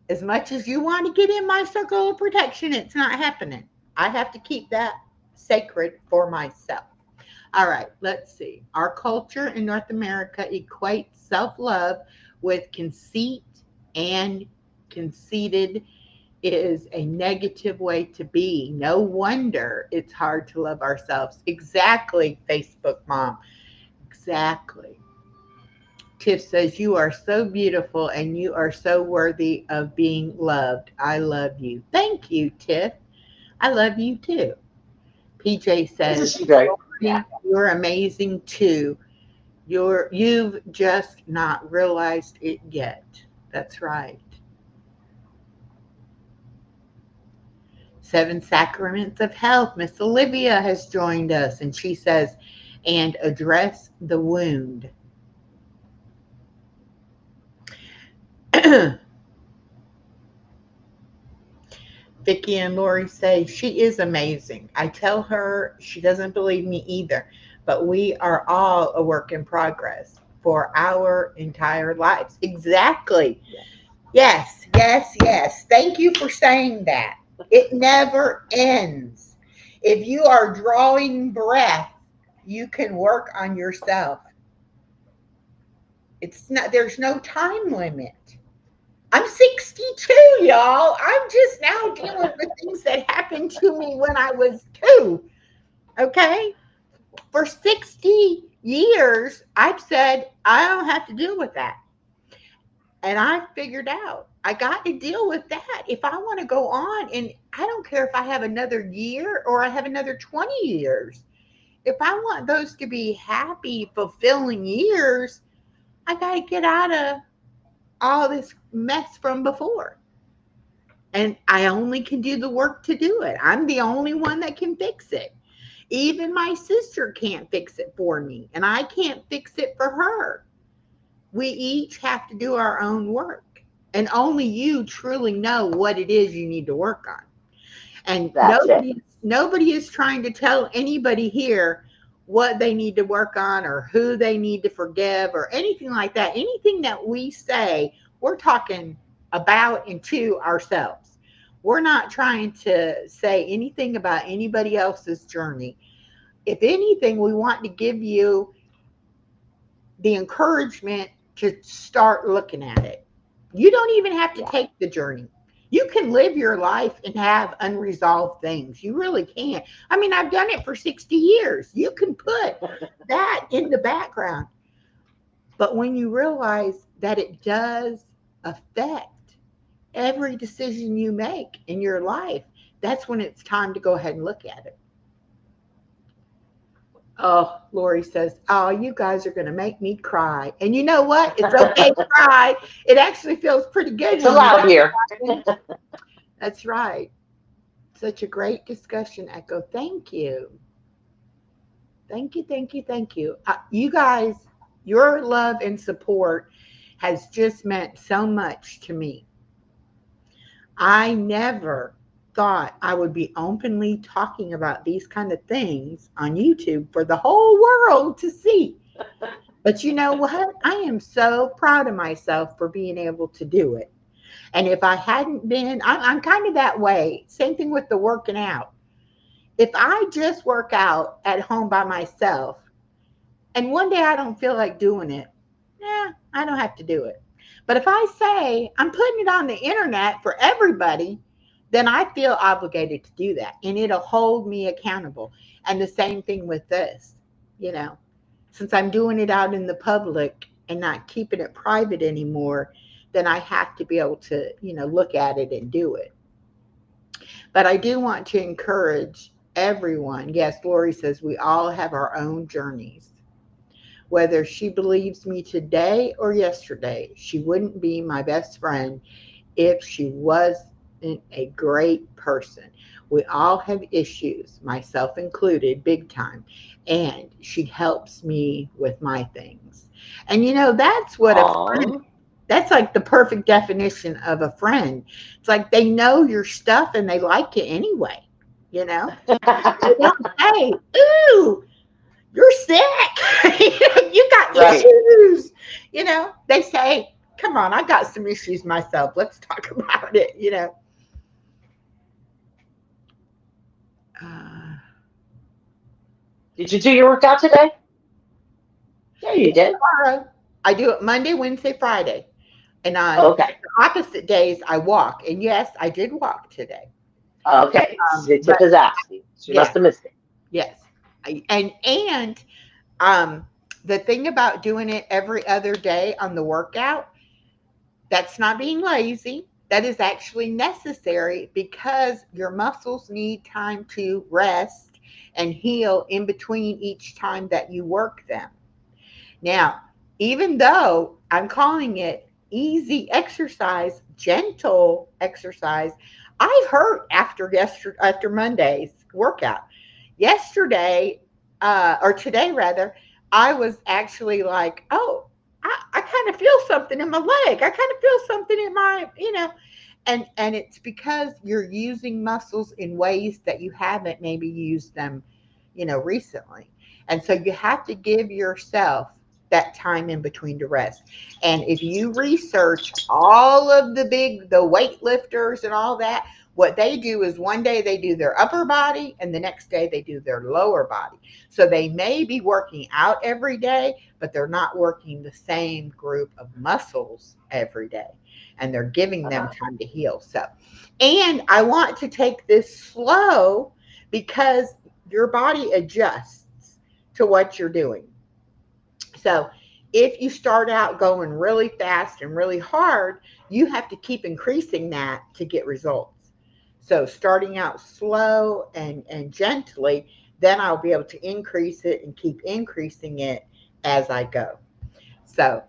As much as you want to get in my circle of protection, it's not happening. I have to keep that sacred for myself. All right, let's see. Our culture in North America equates self-love with conceit, and conceited is a negative way to be. No wonder it's hard to love ourselves. Exactly, Facebook mom. Exactly. Tiff says, you are so beautiful and you are so worthy of being loved. I love you. Thank you, Tiff. I love you too. PJ Isn't says, she great? Yeah. you're amazing too. You've just not realized it yet. That's right. 7 Sacraments of Health. Miss Olivia has joined us and she says, and address the wound. Vicki and Lori say she is amazing. I tell her she doesn't believe me either, but we are all a work in progress for our entire lives. Exactly. Yes, yes, yes. Thank you for saying that. It never ends. If you are drawing breath, you can work on yourself. It's not, there's no time limit. I'm 62, y'all. I'm just now dealing with things that happened to me when I was 2. Okay? For 60 years, I've said I don't have to deal with that. And I figured out I got to deal with that if I want to go on. And I don't care if I have another year or I have another 20 years. If I want those to be happy, fulfilling years, I got to get out of all this mess from before. And I only can do the work to do it. I'm the only one that can fix it. Even my sister can't fix it for me, and I can't fix it for her. We each have to do our own work, and only you truly know what it is you need to work on. And That's it. nobody is trying to tell anybody here what they need to work on or who they need to forgive or anything like that. Anything that we say, we're talking about and to ourselves. We're not trying to say anything about anybody else's journey. If anything, we want to give you the encouragement to start looking at it. You don't even have to Yeah. take the journey. You can live your life and have unresolved things. You really can. I mean, I've done it for 60 years. You can put that in the background. But when you realize that it does affect every decision you make in your life, that's when it's time to go ahead and look at it. Oh, Lori says, oh, you guys are going to make me cry. And you know what? It's okay to cry. It actually feels pretty good. It's allowed here. That's right. Such a great discussion, Echo. Thank you. Thank you, thank you, thank you. You guys, your love and support has just meant so much to me. I never thought I would be openly talking about these kind of things on YouTube for the whole world to see. But you know what? I am so proud of myself for being able to do it. And if I hadn't been, I'm kind of that way. Same thing with the working out. If I just work out at home by myself and one day I don't feel like doing it, I don't have to do it. But if I say I'm putting it on the internet for everybody, then I feel obligated to do that. And it'll hold me accountable. And the same thing with this, you know, since I'm doing it out in the public and not keeping it private anymore, then I have to be able to, look at it and do it. But I do want to encourage Everyone, yes, Lori says we all have our own journeys. Whether she believes me today or yesterday, she wouldn't be my best friend if she wasn't a great person. We all have issues, myself included, big time. And she helps me with my things. And that's what a friend, Aw. that's like the perfect definition of a friend. It's like they know your stuff and they like you anyway. You know, they don't say, "Ooh, you're sick. You got Right. issues." They say, "Come on, I got some issues myself. Let's talk about it." Uh, Did you do your workout today? Yeah, you did. Tomorrow, I do it Monday, Wednesday, Friday. And on Okay. the opposite days, I walk. And yes, I did walk today. Okay. The tip But is asking. She must yes, have missed it. yes. And um, the thing about doing it every other day on the workout, that's not being lazy. That is actually necessary because your muscles need time to rest and heal in between each time that you work them. Now, even though I'm calling it easy exercise, gentle exercise, I hurt after Monday's workout. Yesterday, or today rather, I was actually like, oh, I kind of feel something in my leg. I kind of feel something in and it's because you're using muscles in ways that you haven't maybe used them, recently. And so you have to give yourself that time in between to rest. And if you research all of the weightlifters and all that, what they do is one day they do their upper body and the next day they do their lower body. So they may be working out every day, but they're not working the same group of muscles every day, and they're giving them Uh-huh. time to heal. So, and I want to take this slow because your body adjusts to what you're doing. So, if you start out going really fast and really hard, you have to keep increasing that to get results. So, starting out slow and gently, then I'll be able to increase it and keep increasing it as I go. So,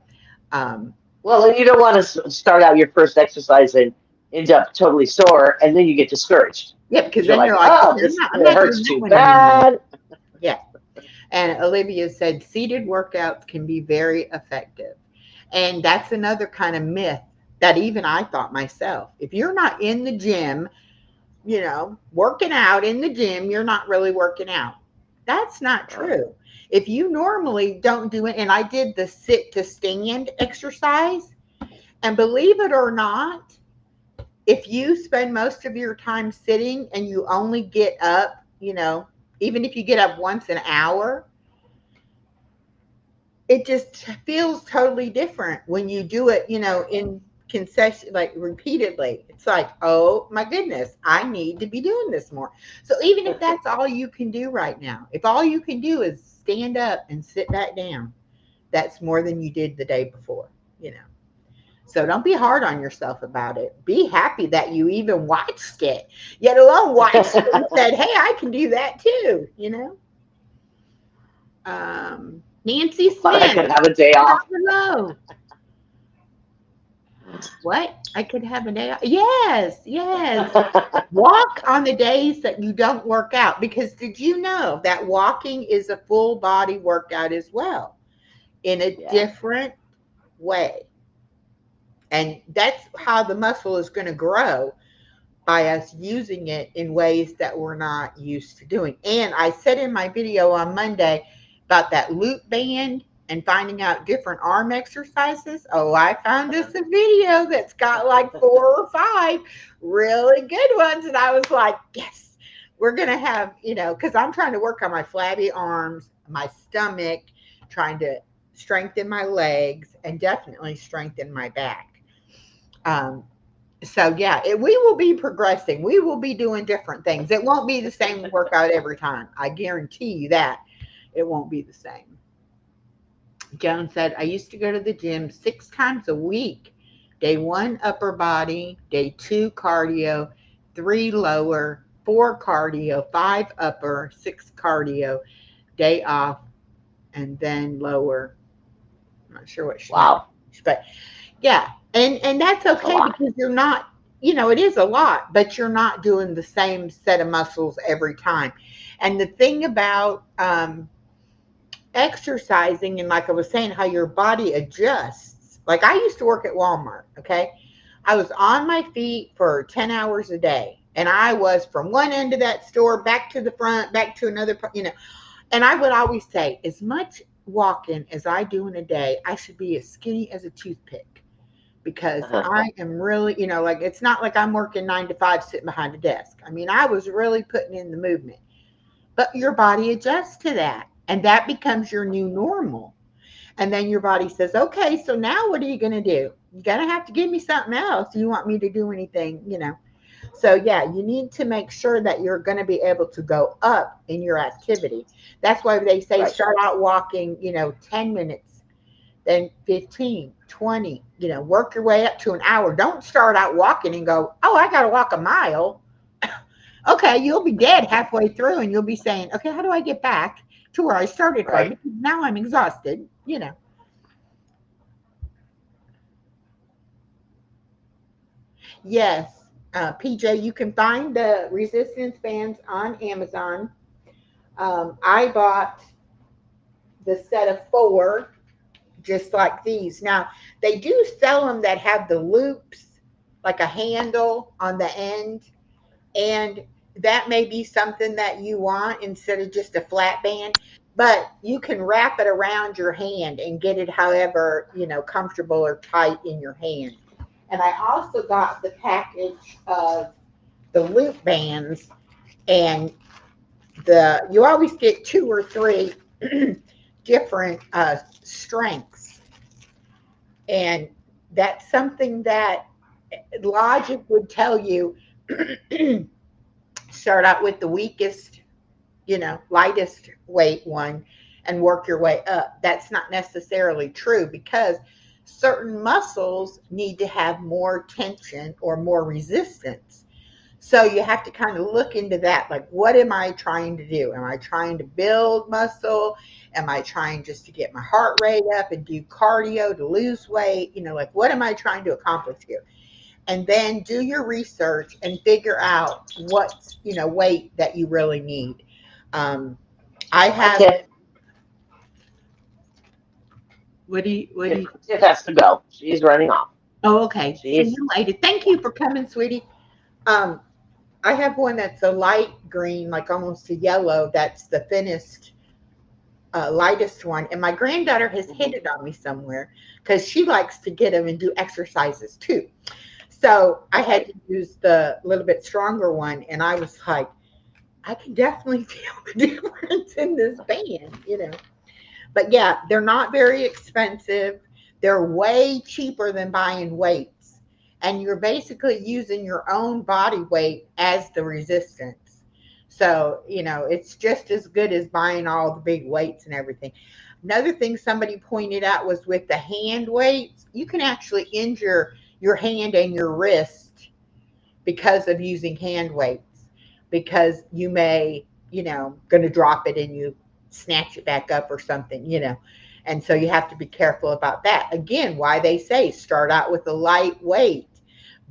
um, Well, and you don't want to start out your first exercise and end up totally sore, and then you get discouraged yeah, because because you're then you're like, like, "Oh, okay, this I'm it not doing hurts that too one anymore. bad." Yeah. And Olivia said seated workouts can be very effective. And that's another kind of myth that even I thought myself. If you're not in the gym, working out in the gym, you're not really working out. That's not true. If you normally don't do it, and I did the sit to stand exercise, and believe it or not, if you spend most of your time sitting and you only get up, even if you get up once an hour, it just feels totally different when you do it, in concession, like repeatedly. It's like, oh my goodness, I need to be doing this more. So even if that's all you can do right now, if all you can do is stand up and sit back down, that's more than you did the day before, you know. So don't be hard on yourself about it. Be happy that you even watched it, yet alone watched it and said, hey, I can do that too. Nancy But I Smith, could have a day off. hello. What? I could have a day off. Yes, yes. Walk on the days that you don't work out because did you know that walking is a full body workout as well in a Yeah. different way? And that's how the muscle is going to grow by us using it in ways that we're not used to doing. And I said in my video on Monday about that loop band and finding out different arm exercises. Oh, I found us a video that's got like 4 or 5 really good ones. And I was like, yes, we're going to have, because I'm trying to work on my flabby arms, my stomach, trying to strengthen my legs, and definitely strengthen my back. Um, so yeah, we will be progressing. We will be doing different things. It won't be the same workout every time. I guarantee you that it won't be the same. Joan said, I used to go to the gym 6 times a week. Day 1, upper body. Day 2, cardio. 3, lower. 4 cardio, 5 upper, 6 cardio, day off, and then lower. I'm not sure what she meant, Wow. but yeah, and that's That's a okay lot. because you're not, it is a lot, but you're not doing the same set of muscles every time. And the thing about exercising, and like I was saying, how your body adjusts. Like I used to work at Walmart, okay? I was on my feet for 10 hours a day. And I was from one end of that store back to the front, back to another, and I would always say, as much walking as I do in a day, I should be as skinny as a toothpick because I am really, like it's not like I'm working 9 to 5 sitting behind a desk. I mean, I was really putting in the movement, but your body adjusts to that and that becomes your new normal. And then your body says, okay, so now what are you going to do? You're going to have to give me something else. Do you want me to do anything? So yeah, you need to make sure that you're going to be able to go up in your activity. That's why they say Right. start out walking, 10 minutes, then 15, 20, work your way up to an hour. Don't start out walking and go, oh, I got to walk a mile. Okay, you'll be dead halfway through and you'll be saying, okay, how do I get back to where I started from? Right. Because now I'm exhausted. Yes, PJ, you can find the resistance bands on Amazon. I bought the set of 4, just like these. Now, they do sell them that have the loops, like a handle on the end, and that may be something that you want instead of just a flat band. But you can wrap it around your hand and get it however, comfortable or tight in your hand. And I also got the package of the loop bands, and you always get 2 or 3 different strengths, and that's something that logic would tell you. Start out with the weakest, lightest weight one and work your way up. That's not necessarily true because certain muscles need to have more tension or more resistance. So you have to kind of look into that. Like, what am I trying to do? Am I trying to build muscle? Am I trying just to get my heart rate up and do cardio to lose weight? Like, what am I trying to accomplish here? And then do your research and figure out what weight that you really need. I Hi, have. Tiff. What do you? Tiff has to go. She's running off. Oh, okay. See She's you later. Thank you for coming, sweetie. Um, I have one that's a light green, like almost a yellow. That's the thinnest, lightest one. And my granddaughter has hid Mhm. it on me somewhere because she likes to get them and do exercises too. So I had Right. to use the little bit stronger one, and I was like, I can definitely feel the difference in this band. But yeah, they're not very expensive. They're way cheaper than buying weights. And you're basically using your own body weight as the resistance. So, it's just as good as buying all the big weights and everything. Another thing somebody pointed out was with the hand weights, you can actually injure your hand and your wrist because of using hand weights, because you may, going to drop it and you snatch it back up or something. And so you have to be careful about that. Again, why they say start out with a light weight,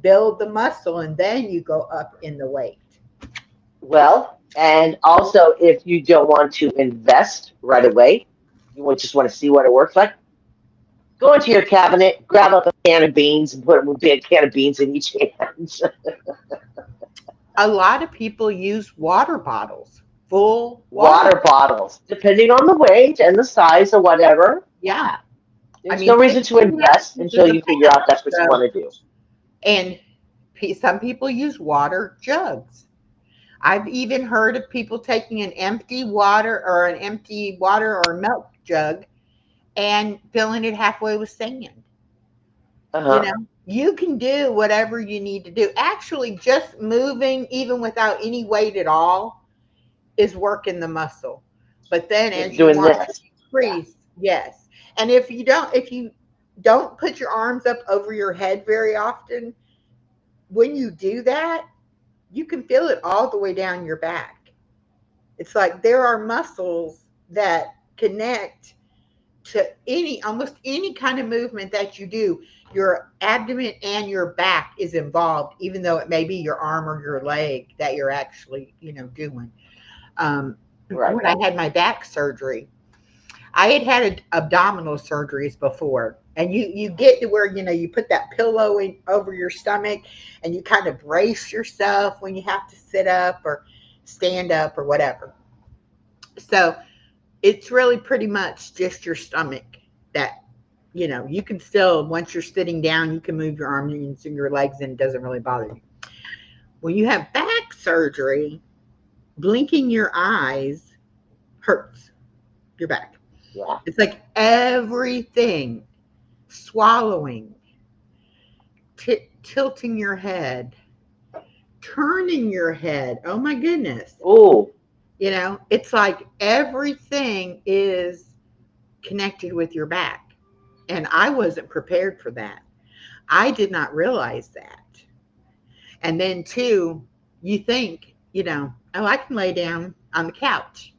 build the muscle, and then you go up in the weight. Well, and also if you don't want to invest right away, just want to see what it works like. Go into your cabinet, grab up a can of beans, and put a big can of beans in each hand. A lot of people use water bottles, full water. Water bottles, depending on the weight and the size or whatever. Yeah. Yeah, I there's mean, no reason to 16 invest ounces is until a you figure pound. out that's what you So, want to do. and some people use water jugs. I've even heard of people taking an empty water or milk jug and filling it halfway with sand. You Uh-huh. know, you can do whatever you need to do. Actually, just moving, even without any weight at all, is working the muscle. But then Just as you doing want to this. Yeah. increase, yes. And if you don't put your arms up over your head very often, when you do that, you can feel it all the way down your back. It's like there are muscles that connect to almost any kind of movement that you do. Your abdomen and your back is involved, even though it may be your arm or your leg that you're actually, doing. Um, Right. when I had my back surgery, I had abdominal surgeries before, and you get to where you put that pillow over your stomach, and you kind of brace yourself when you have to sit up or stand up or whatever. So it's really pretty much just your stomach that you can still, once you're sitting down, you can move your arms and your legs, and it doesn't really bother you. When you have back surgery, blinking your eyes hurts your back. Yeah. It's like everything, swallowing, tilting your head, turning your head. Oh my goodness. Oh, It's like everything is connected with your back. And I wasn't prepared for that. I did not realize that. And then, too, you think, oh, I can lay down on the couch.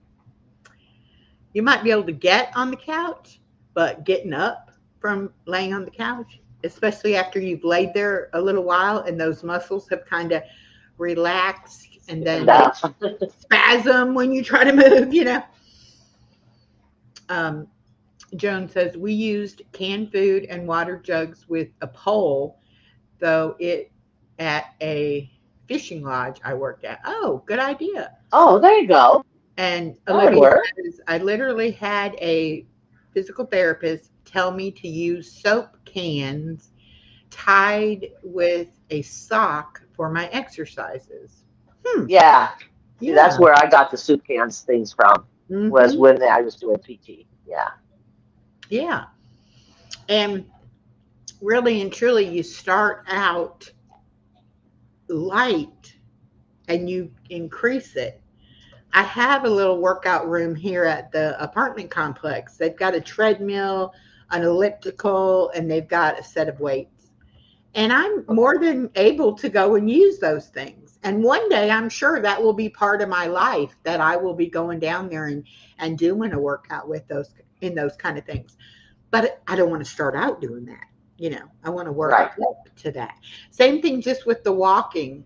You might be able to get on the couch, but getting up from laying on the couch, especially after you've laid there a little while and those muscls have kind of relaxed, and then they enough. spasm when you try to move. Um, Joan says, we used canned food and water jugs with a pole, though it at a fishing lodge I worked at. Oh, good idea. Oh, there you go. And That would Olivia work. says, I literally had a physical therapist tell me to use soap cans tied with a sock for my exercises. Yeah. See, that's Yeah. where I got the soup cans things from, was Hmm. when I was doing PT. Yeah. Yeah. And really and truly, you start out light and you increase it. I have a little workout room here at the apartment complex. They've got a treadmill, an elliptical, and they've got a set of weights. And I'm more than able to go and use those things. And one day I'm sure that will be part of my life, that I will be going down there and doing a workout with those kind of things. But I don't want to start out doing that. I want to work Right. up to that. Same thing just with the walking.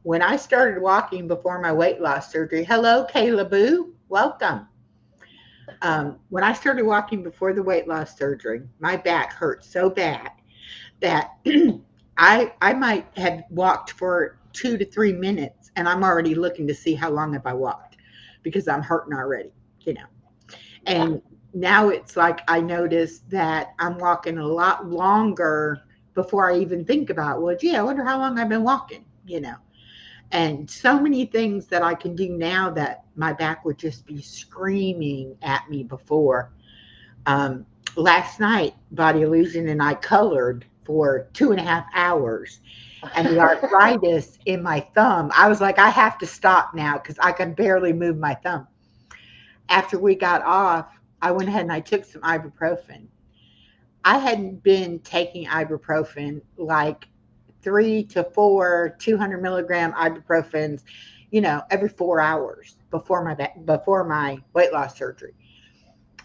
When I started walking before my weight loss surgery, hello, Kayla Boo, welcome. When I started walking before the weight loss surgery, my back hurt so bad that I might have walked for 2 to 3 minutes, and I'm already looking to see how long have I walked because I'm hurting already, you know. Yeah. And now it's like I notice that I'm walking a lot longer before I even think about, well, gee, I wonder how long I've been walking. And so many things that I can do now that my back would just be screaming at me before. Um, Last night, Body Illusion and I colored for 2.5 hours. And the arthritis in my thumb, I was like, I have to stop now because I can barely move my thumb. After we got off, I went ahead and I took some ibuprofen. I hadn't been taking ibuprofen like 3 to 4 200 milligram ibuprofens, every 4 hours before my weight loss surgery.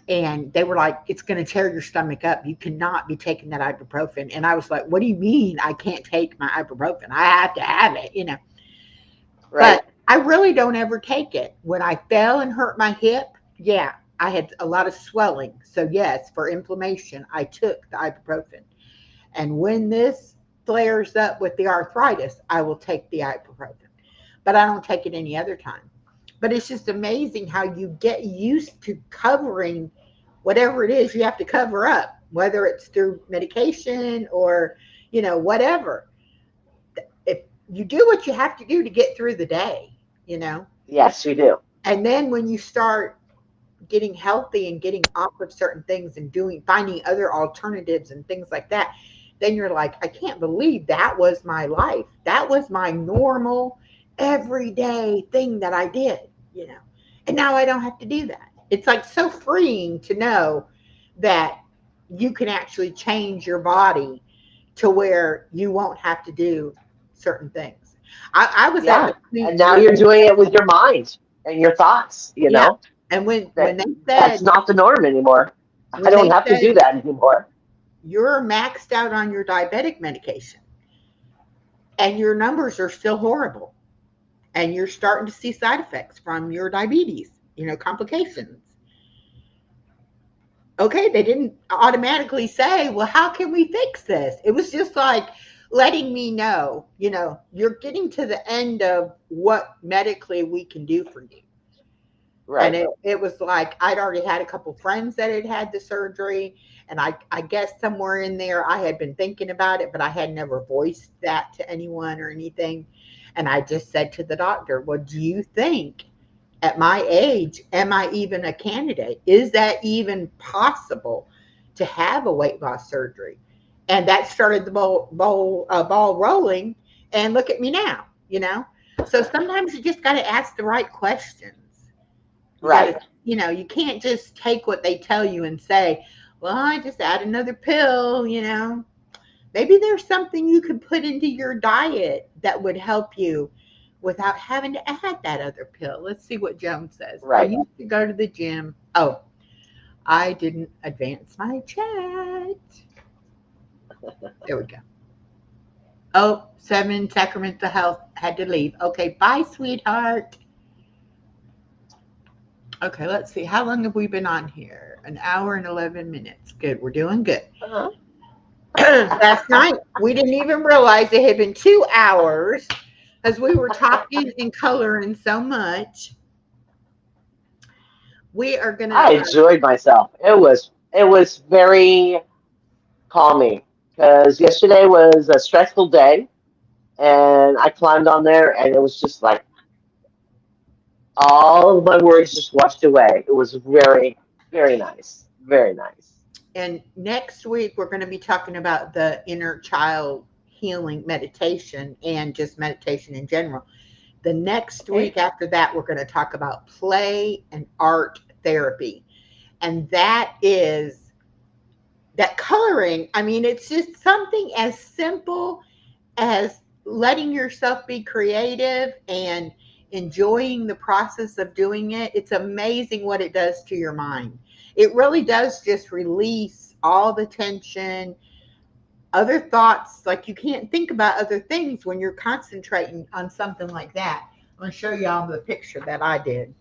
And they were like, it's going to tear your stomach up. You cannot be taking that ibuprofen. And I was like, what do you mean I can't take my ibuprofen? I have to have it. Right. But I really don't ever take it. When I fell and hurt my hip, yeah, I had a lot of swelling. So, yes, for inflammation, I took the ibuprofen. And when this flares up with the arthritis, I will take the ibuprofen. But I don't take it any other time. But it's just amazing how you get used to covering whatever it is you have to cover up, whether it's through medication or, whatever. If you do what you have to do to get through the day, you know. Yes, you do. And then when you start getting healthy and getting off of certain things and finding other alternatives and things like that, then you're like, I can't believe that was my life. That was my normal everyday thing that I did. And now I don't have to do that. It's like so freeing to know that you can actually change your body to where you won't have to do certain things. I was at Yeah. the point And now where you're doing it with your mind and your thoughts, yeah, and that that's not the norm anymore. I when don't they have to do said that anymore. you're maxed out on your diabetic medication and your numbers are still horrible and you're starting to see side effects from your diabetes, complications. Okay, they didn't automatically say, well, how can we fix this? It was just like letting me know, you're getting to the end of what medically we can do for you. And Right. it was like I'd already had a couple friends that had had the surgery. And I guess somewhere in there I had been thinking about it, but I had never voiced that to anyone or anything. And I just said to the doctor, well, do you think at my age, am I even a candidate? Is that even possible to have a weight loss surgery? And that started the ball rolling. And look at me now. So sometimes you just got to ask the right questions. You got to, Right. you can't just take what they tell you and say, well, I just add another pill. Maybe there's something you could put into your diet that would help you without having to add that other pill. Let's see what Joan says. I Right. used to go to the gym. Oh, I didn't advance my chat. There we go. Oh, 7 Sacramento Health had to leave. Okay, bye, sweetheart. Okay, let's see. How long have we been on here? An hour and 11 minutes. Good. We're doing good. Uh-huh. Last night, we didn't even realize it had been 2 hours as we were talking and coloring so much. We are going I to, enjoyed myself. It was very calming because yesterday was a stressful day, and I climbed on there, and it was just like all of my worries just washed away. It was very, very nice. Very nice. and next week, we're going to be talking about the inner child healing meditation and just meditation in general. The next Okay. week after that, we're going to talk about play and art therapy. And that coloring. I mean, it's just something as simple as letting yourself be creative and enjoying the process of doing it. It's amazing what it does to your mind. It really does just release all the tension, other thoughts. Like you can't think about other things when you're concentrating on something like that. I'm going to show y'all the picture that I did.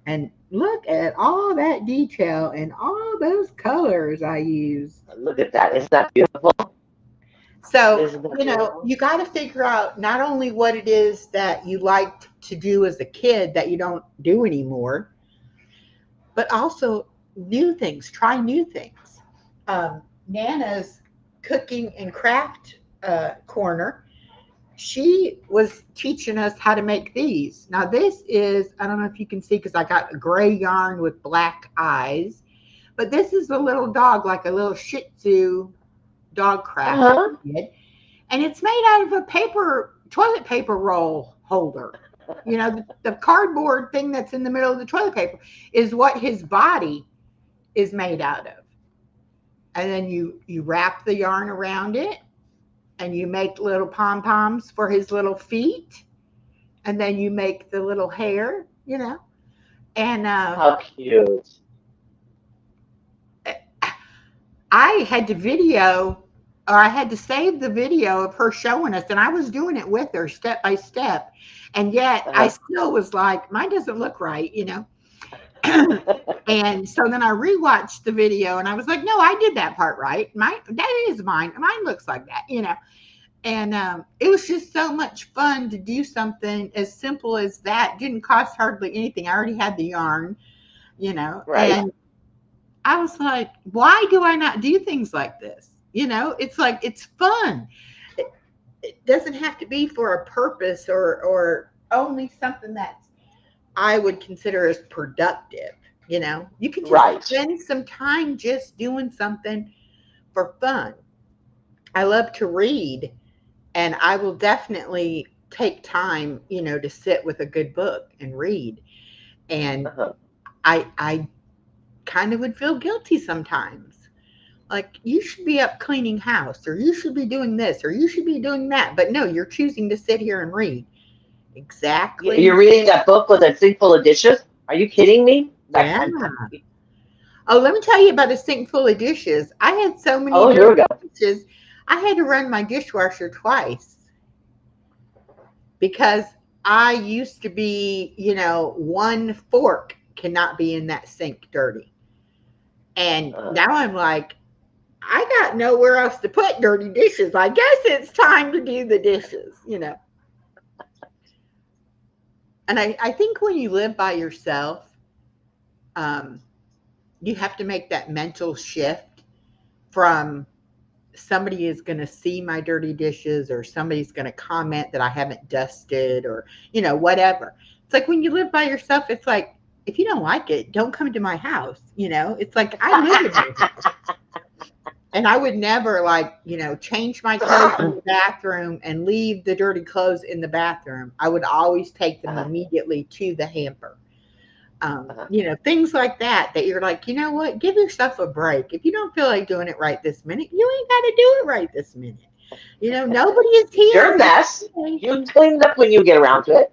And look at all that detail and all those colors I used. Look at that. Isn't that beautiful? So, Isn't that beautiful? you got to figure out not only what it is that you liked to do as a kid that you don't do anymore, but also new things. Try new things. Nana's cooking and craft corner, she was teaching us how to make these. Now, this is, I don't know if you can see because I got a gray yarn with black eyes, but this is a little dog, like a little Shih Tzu dog craft that Uh-huh. we did. And it's made out of a toilet paper roll holder. The cardboard thing that's in the middle of the toilet paper is what his body is made out of. And then you wrap the yarn around it and you make little pom poms for his little feet. And then you make the little hair. And How cute. I had to video or I had to save the video of her showing us, and I was doing it with her step by step. And yet I Uh-huh. still was like, mine doesn't look right. And so then I rewatched the video and I was like, no, I did that part right. That is mine. Mine looks like that. And it was just so much fun to do something as simple as that. Didn't cost hardly anything. I already had the yarn. Right. And I was like, why do I not do things like this? It's like, it's fun. It doesn't have to be for a purpose or only something that I would consider as productive. You can just Right. spend some time just doing something for fun. I love to read, and I will definitely take time, to sit with a good book and read. And Uh-huh. I kind of would feel guilty sometimes Like, you should be up cleaning house, or you should be doing this, or you should be doing that. But no, you're choosing to sit here and read. You're Exactly. reading a book with a sink full of dishes? Are you kidding me? That Yeah. kind of, Oh, let me tell you about a sink full of dishes. I had so many oh, here we dirty go. dishes, I had to run my dishwasher twice because I used to be, one fork cannot be in that sink dirty. And Uh, now I'm like, I got nowhere else to put dirty dishes. I guess it's time to do the dishes. And I think when you live by yourself, um, you have to make that mental shift from somebody is going to see my dirty dishes, or somebody's going to comment that I haven't dusted, or, whatever. It's like when you live by yourself, it's like, if you don't like it, don't come to my house. It's like I live in your house. And I would never, like, change my clothes in the bathroom and leave the dirty clothes in the bathroom. I would always take them uh, immediately to the hamper. uh, Things like that you're like, you know what? Give yourself a break. If you don't feel like doing it right this minute, you ain't got to do it right this minute. Nobody is it's your here. mess. You clean it up when you get around to it.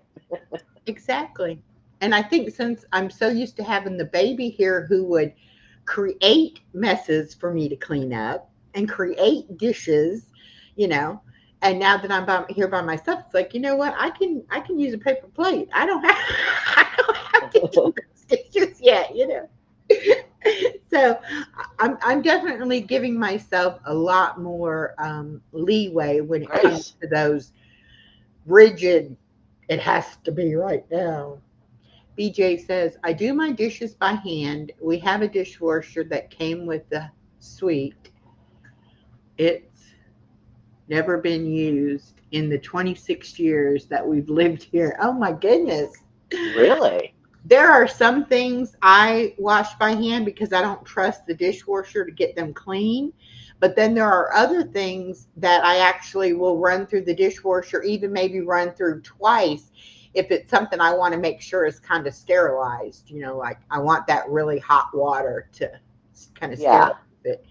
Exactly. And I think since I'm so used to having the baby here who would create messes for me to clean up and create dishes, you know, and now that here by myself, it's like, you know what? I can use a paper plate. I don't have I don't have to do those dishes yet. So I'm definitely giving myself a lot more leeway when it comes Grace. to those rigid, it has to be right now. BJ says, I do my dishes by hand. We have a dishwasher that came with the suite. It's never been used in the 26 years that we've lived here. Oh my goodness. Really? There are some things I wash by hand because I don't trust the dishwasher to get them clean. But then there are other things that I actually will run through the dishwasher, even maybe run through twice if it's something I want to make sure is kind of sterilized. Like I want that really hot water to kind of sterilize Yeah. it.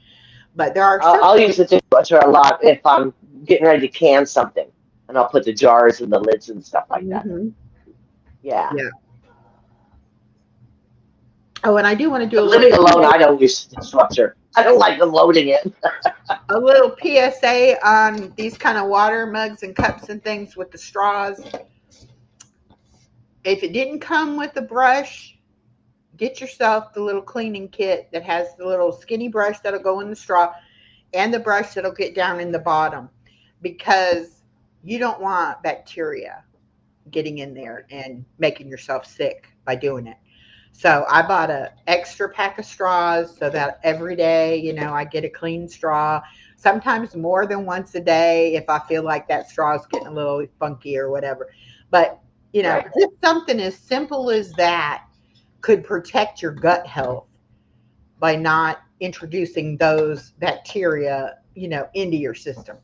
But there are some I'll things. use the dishwasher a lot if I'm getting ready to can something, and I'll put the jars and the lids and stuff like that. Mhm. Yeah. Yeah. Oh, and I do want to do But living alone, I don't use the dishwasher. I don't like unloading it. a little PSA on these kind of water mugs and cups and things with the straws. If it didn't come with a brush, get yourself the little cleaning kit that has the little skinny brush that'll go in the straw and the brush that'll get down in the bottom, because you don't want bacteria getting in there and making yourself sick by doing it. So I bought a extra pack of straws so that every day, I get a clean straw. Sometimes more than once a day if I feel like that straw is getting a little funky or whatever. But, Right. just something as simple as that could protect your gut health by not introducing those bacteria, into your system.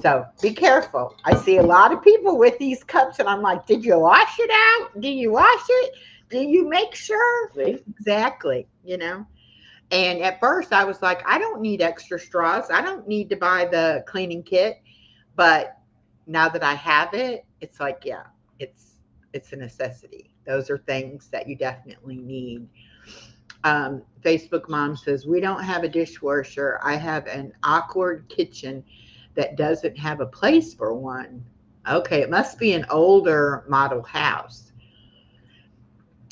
So be careful. I see a lot of people with these cups, and I'm like, did you wash it out? Do you wash it? Do you make sure? See? Exactly. And at first I was like, I don't need extra straws. I don't need to buy the cleaning kit. But now that I have it, it's like, yeah, it's a necessity. Those are things that you definitely need. Facebook mom says, we don't have a dishwasher. I have an awkward kitchen that doesn't have a place for one. Okay, it must be an older model house.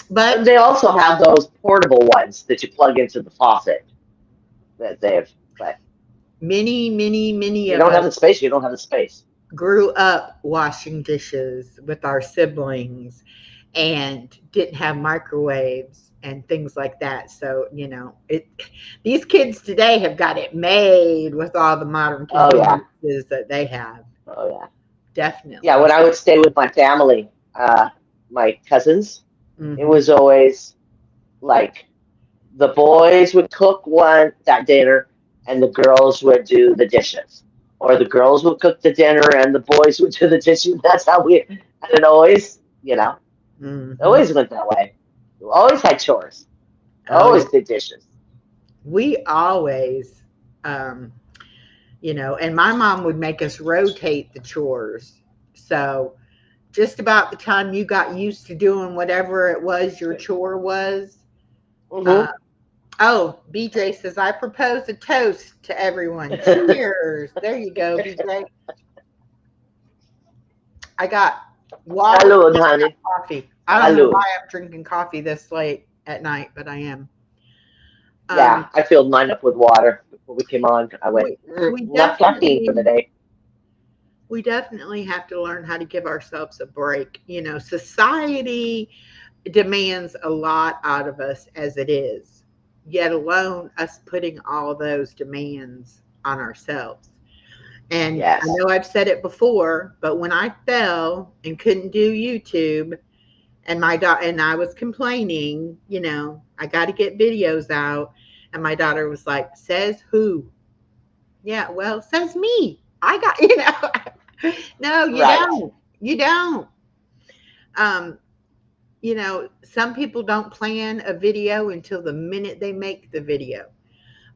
And But they also have those portable ones that you plug into the faucet that they have. But many, many, many you of don't have us the space. You don't have the space. grew up washing dishes with our siblings and didn't have microwaves and things like that. So, these kids today have got it made with all the modern Oh yeah. conveniences that they have. Oh yeah. Yeah. Definitely. When I would stay with my family, my cousins, it Hmm. was always like the boys would cook that dinner, and the girls would do the dishes, or the girls would cook the dinner and the boys would do the dishes. That's how and it always, Hmm. always went that way. We always had chores. Oh, yeah. Always did dishes. We always Um, and my mom would make us rotate the chores. So just about the time you got used to doing whatever it was your chore was. Uh, Hmm. oh, BJ says, I propose a toast to everyone. Cheers. There you go, BJ. I got water Salud, and honey. coffee. I don't know why Salud. I'm drinking coffee this late at night, but I am. Yeah, Um, I filled mine up with water before we came on. I went, we we enough caffeine for the definitely day. we definitely have to learn how to give ourselves a break. Society demands a lot out of us as it is, yet alone us putting all those demands on ourselves. And I Yes. know I've said it before, but when I fell and couldn't do YouTube, and and I was complaining, I got to get videos out, and my daughter was like, "Says who?" Yeah, well, says me. I got, No, you Right. don't. You don't. Um, some people don't plan a video until the minute they make the video.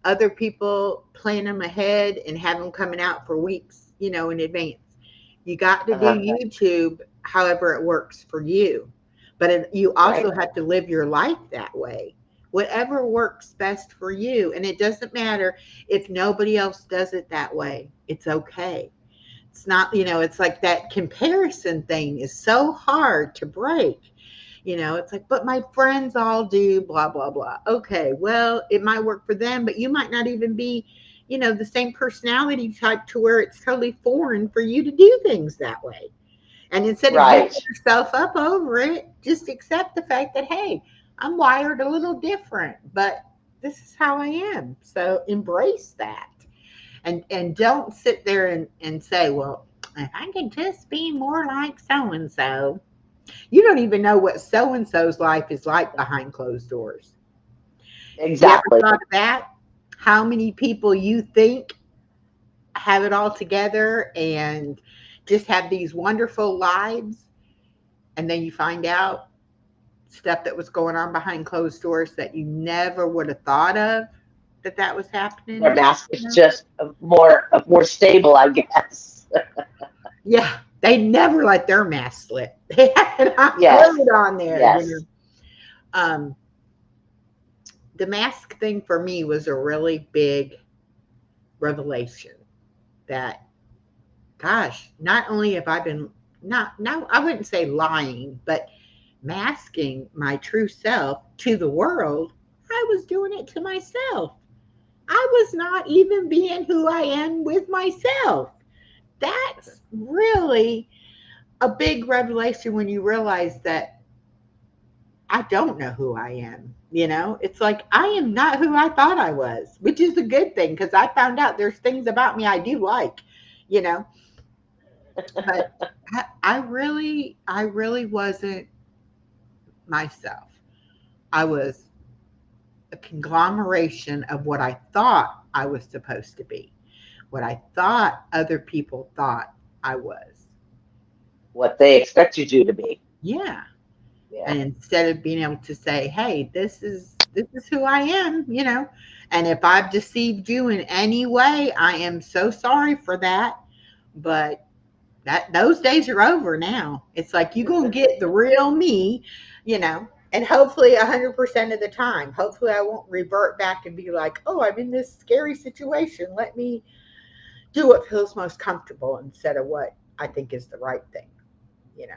Other people plan them ahead and have them coming out for weeks, in advance. You got to do Uh-huh. YouTube however it works for you. But you also Right. have to live your life that way. Whatever works best for you. And it doesn't matter if nobody else does it that way. It's okay. It's not, it's like that comparison thing is so hard to break. It's like, but my friends all do blah, blah, blah. Okay, well, it might work for them, but you might not even be, the same personality type to where it's totally foreign for you to do things that way. And instead of Right. beating yourself up over it, just accept the fact that, hey, I'm wired a little different, but this is how I am. So embrace that. And don't sit there and say, well, if I could just be more like so and so. You don't even know what so and so's life is like behind closed doors. You ever Exactly. thought of that? How many people you think have it all together and just have these wonderful lives, and then you find out stuff that was going on behind closed doors that you never would have thought of that was Their happening. mask is just more stable, I guess. Yeah, they never let their mask slip. They had it on Yes. glued on there. Yes. Um, the mask thing for me was a really big revelation that, gosh, not only have I been not now I wouldn't say lying, but masking my true self to the world, I was doing it to myself. I was not even being who I am with myself. That's really a big revelation when you realize that I don't know who I am. It's like I am not who I thought I was, which is a good thing because I found out there's things about me I do like, you know. But I really wasn't myself. I was a conglomeration of what I thought I was supposed to be, what I thought other people thought I was. What they expected you to be. Yeah. Yeah. And instead of being able to say, hey, this is who I am, and if I've deceived you in any way, I am so sorry for that. But those days are over now. It's like you gonna get the real me, and hopefully 100% of the time. Hopefully I won't revert back and be like, oh, I'm in this scary situation. Let me do what feels most comfortable instead of what I think is the right thing, you know.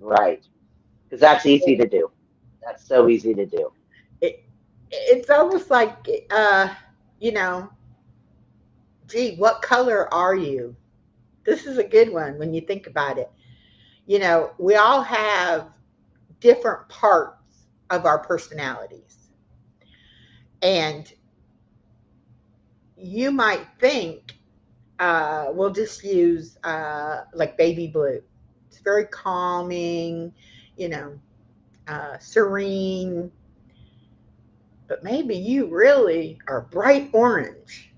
Right. Because that's easy to do. That's so easy to do. It's almost like you know gee, what color are you? This is a good one when you think about it. We all have different parts of our personalities, and you might think, we'll just use like baby blue. It's very calming, you know serene, but maybe you really are bright orange,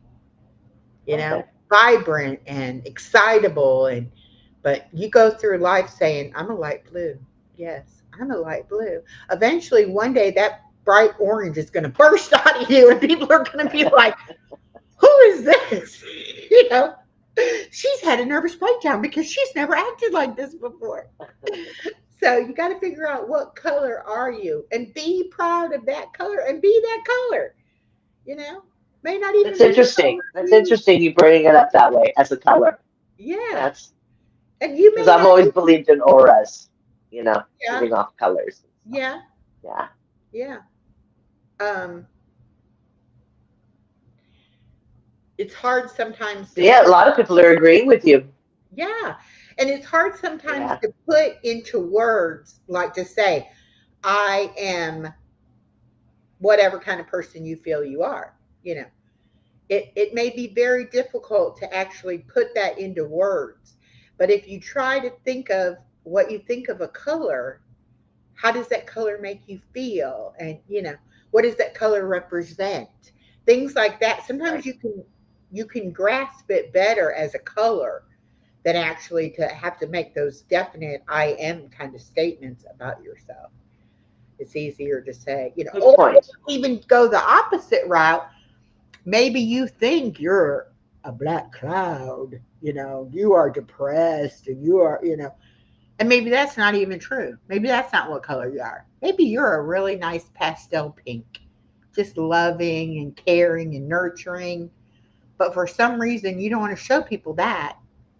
Okay. vibrant and excitable, and but you go through life saying, I'm a light blue. Yes, I'm a light blue. Eventually one day that bright orange is going to burst out of you and people are going to be like, who is this? You know, she's had a nervous breakdown because she's never acted like this before. So you got to figure out what color are you and be proud of that color and be that color. You know, may not even That's be the color interesting. That's you, interesting you bringing it up that way as a color. yeah. That's And you because may I've not always even, believed in auras, yeah, giving off colors. yeah, Yeah. yeah. Um, it's hard sometimes So to yeah, a put, lot of people are agreeing with you. yeah. And it's hard sometimes Yeah. to put into words, like to say, I am whatever kind of person you feel you are, you know. It may be very difficult to actually put that into words. But if you try to think of what you think of a color, how does that color make you feel? And what does that color represent? Things like that. Sometimes Right. you can grasp it better as a color than actually to have to make those definite I am kind of statements about yourself. It's easier to say, Good or point. even go the opposite route. Maybe you think you're a black cloud, you are depressed and you are, and maybe that's not even true. Maybe that's not what color you are. Maybe you're a really nice pastel pink, just loving and caring and nurturing. But for some reason, you don't want to show people that.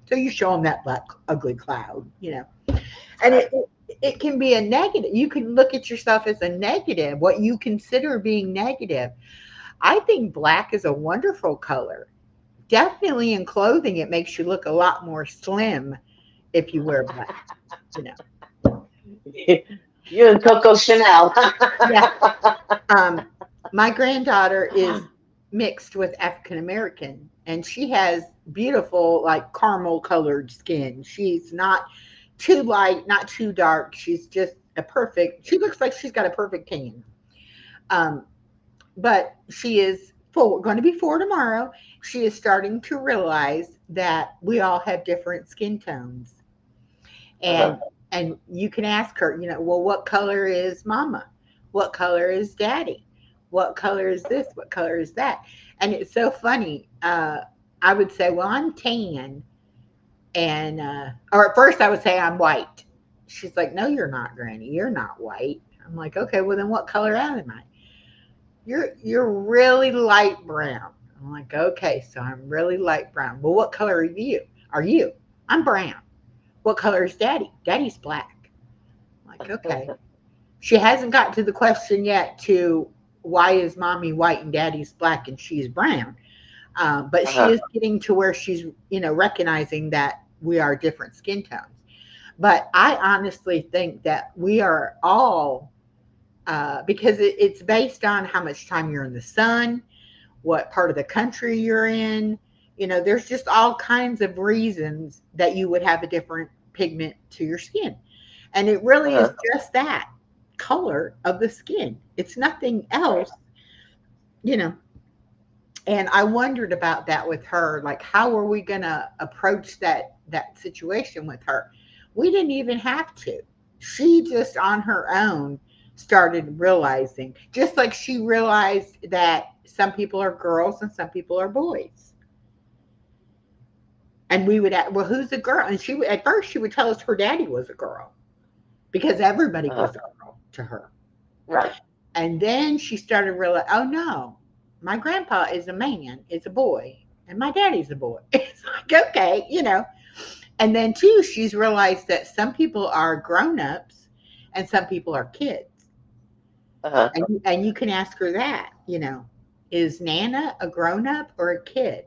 So you show them that black, ugly cloud. And Right. it can be a negative. You can look at yourself as a negative, what you consider being negative. I think black is a wonderful color. Definitely in clothing, it makes you look a lot more slim if you wear black. You know, You and Coco Chanel. yeah. Um, my granddaughter is mixed with African American, and she has beautiful, like caramel colored skin. She's not too light, not too dark. She's just a perfect. She looks like she's got a perfect tan. Um, but she is going to be 4 tomorrow. She is starting to realize that we all have different skin tones, Uh-huh. and you can ask her, well, what color is mama? What color is daddy? What color is this? What color is that? And it's so funny. I would say, well, I'm tan, and or at first I would say I'm white. She's like, no, you're not, Granny. You're not white. I'm like, okay, well then what color am I? You're really light brown. I'm like, okay, so I'm really light brown. Well, what color are you? Are you? I'm brown. What color is daddy? Daddy's black. I'm like, okay. She hasn't got to the question yet to why is mommy white and daddy's black and she's brown. But she Uh-huh. is getting to where she's, recognizing that we are different skin tones. But I honestly think that we are all, because it's based on how much time you're in the sun, what part of the country you're in. There's just all kinds of reasons that you would have a different pigment to your skin. And it really is Uh-huh. just that color of the skin. It's nothing Right. else, you know. And I wondered about that with her. Like, how are we going to approach that situation with her? We didn't even have to. She just on her own started realizing, just like she realized that some people are girls and some people are boys. And we would ask, well, who's a girl? And at first she would tell us her daddy was a girl because everybody Uh-huh. was a girl to her. Right. And then she started realizing, oh no, my grandpa is a man, is a boy, and my daddy's a boy. It's like, okay. And then too, she's realized that some people are grown-ups and some people are kids. Uh-huh. And you can ask her that, is Nana a grown-up or a kid?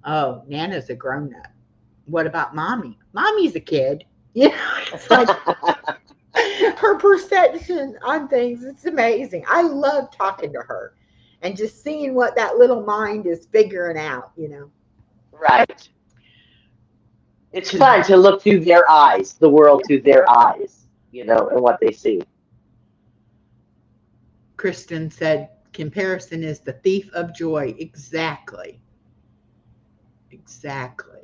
Oh, Nana's a grown-up. What about mommy? Mommy's a kid. It's like her perception on things. It's amazing. I love talking to her and just seeing what that little mind is figuring out. Right. It's fun to look through their eyes, the world through their eyes, and what they see. Kristen said, comparison is the thief of joy. Exactly. Exactly.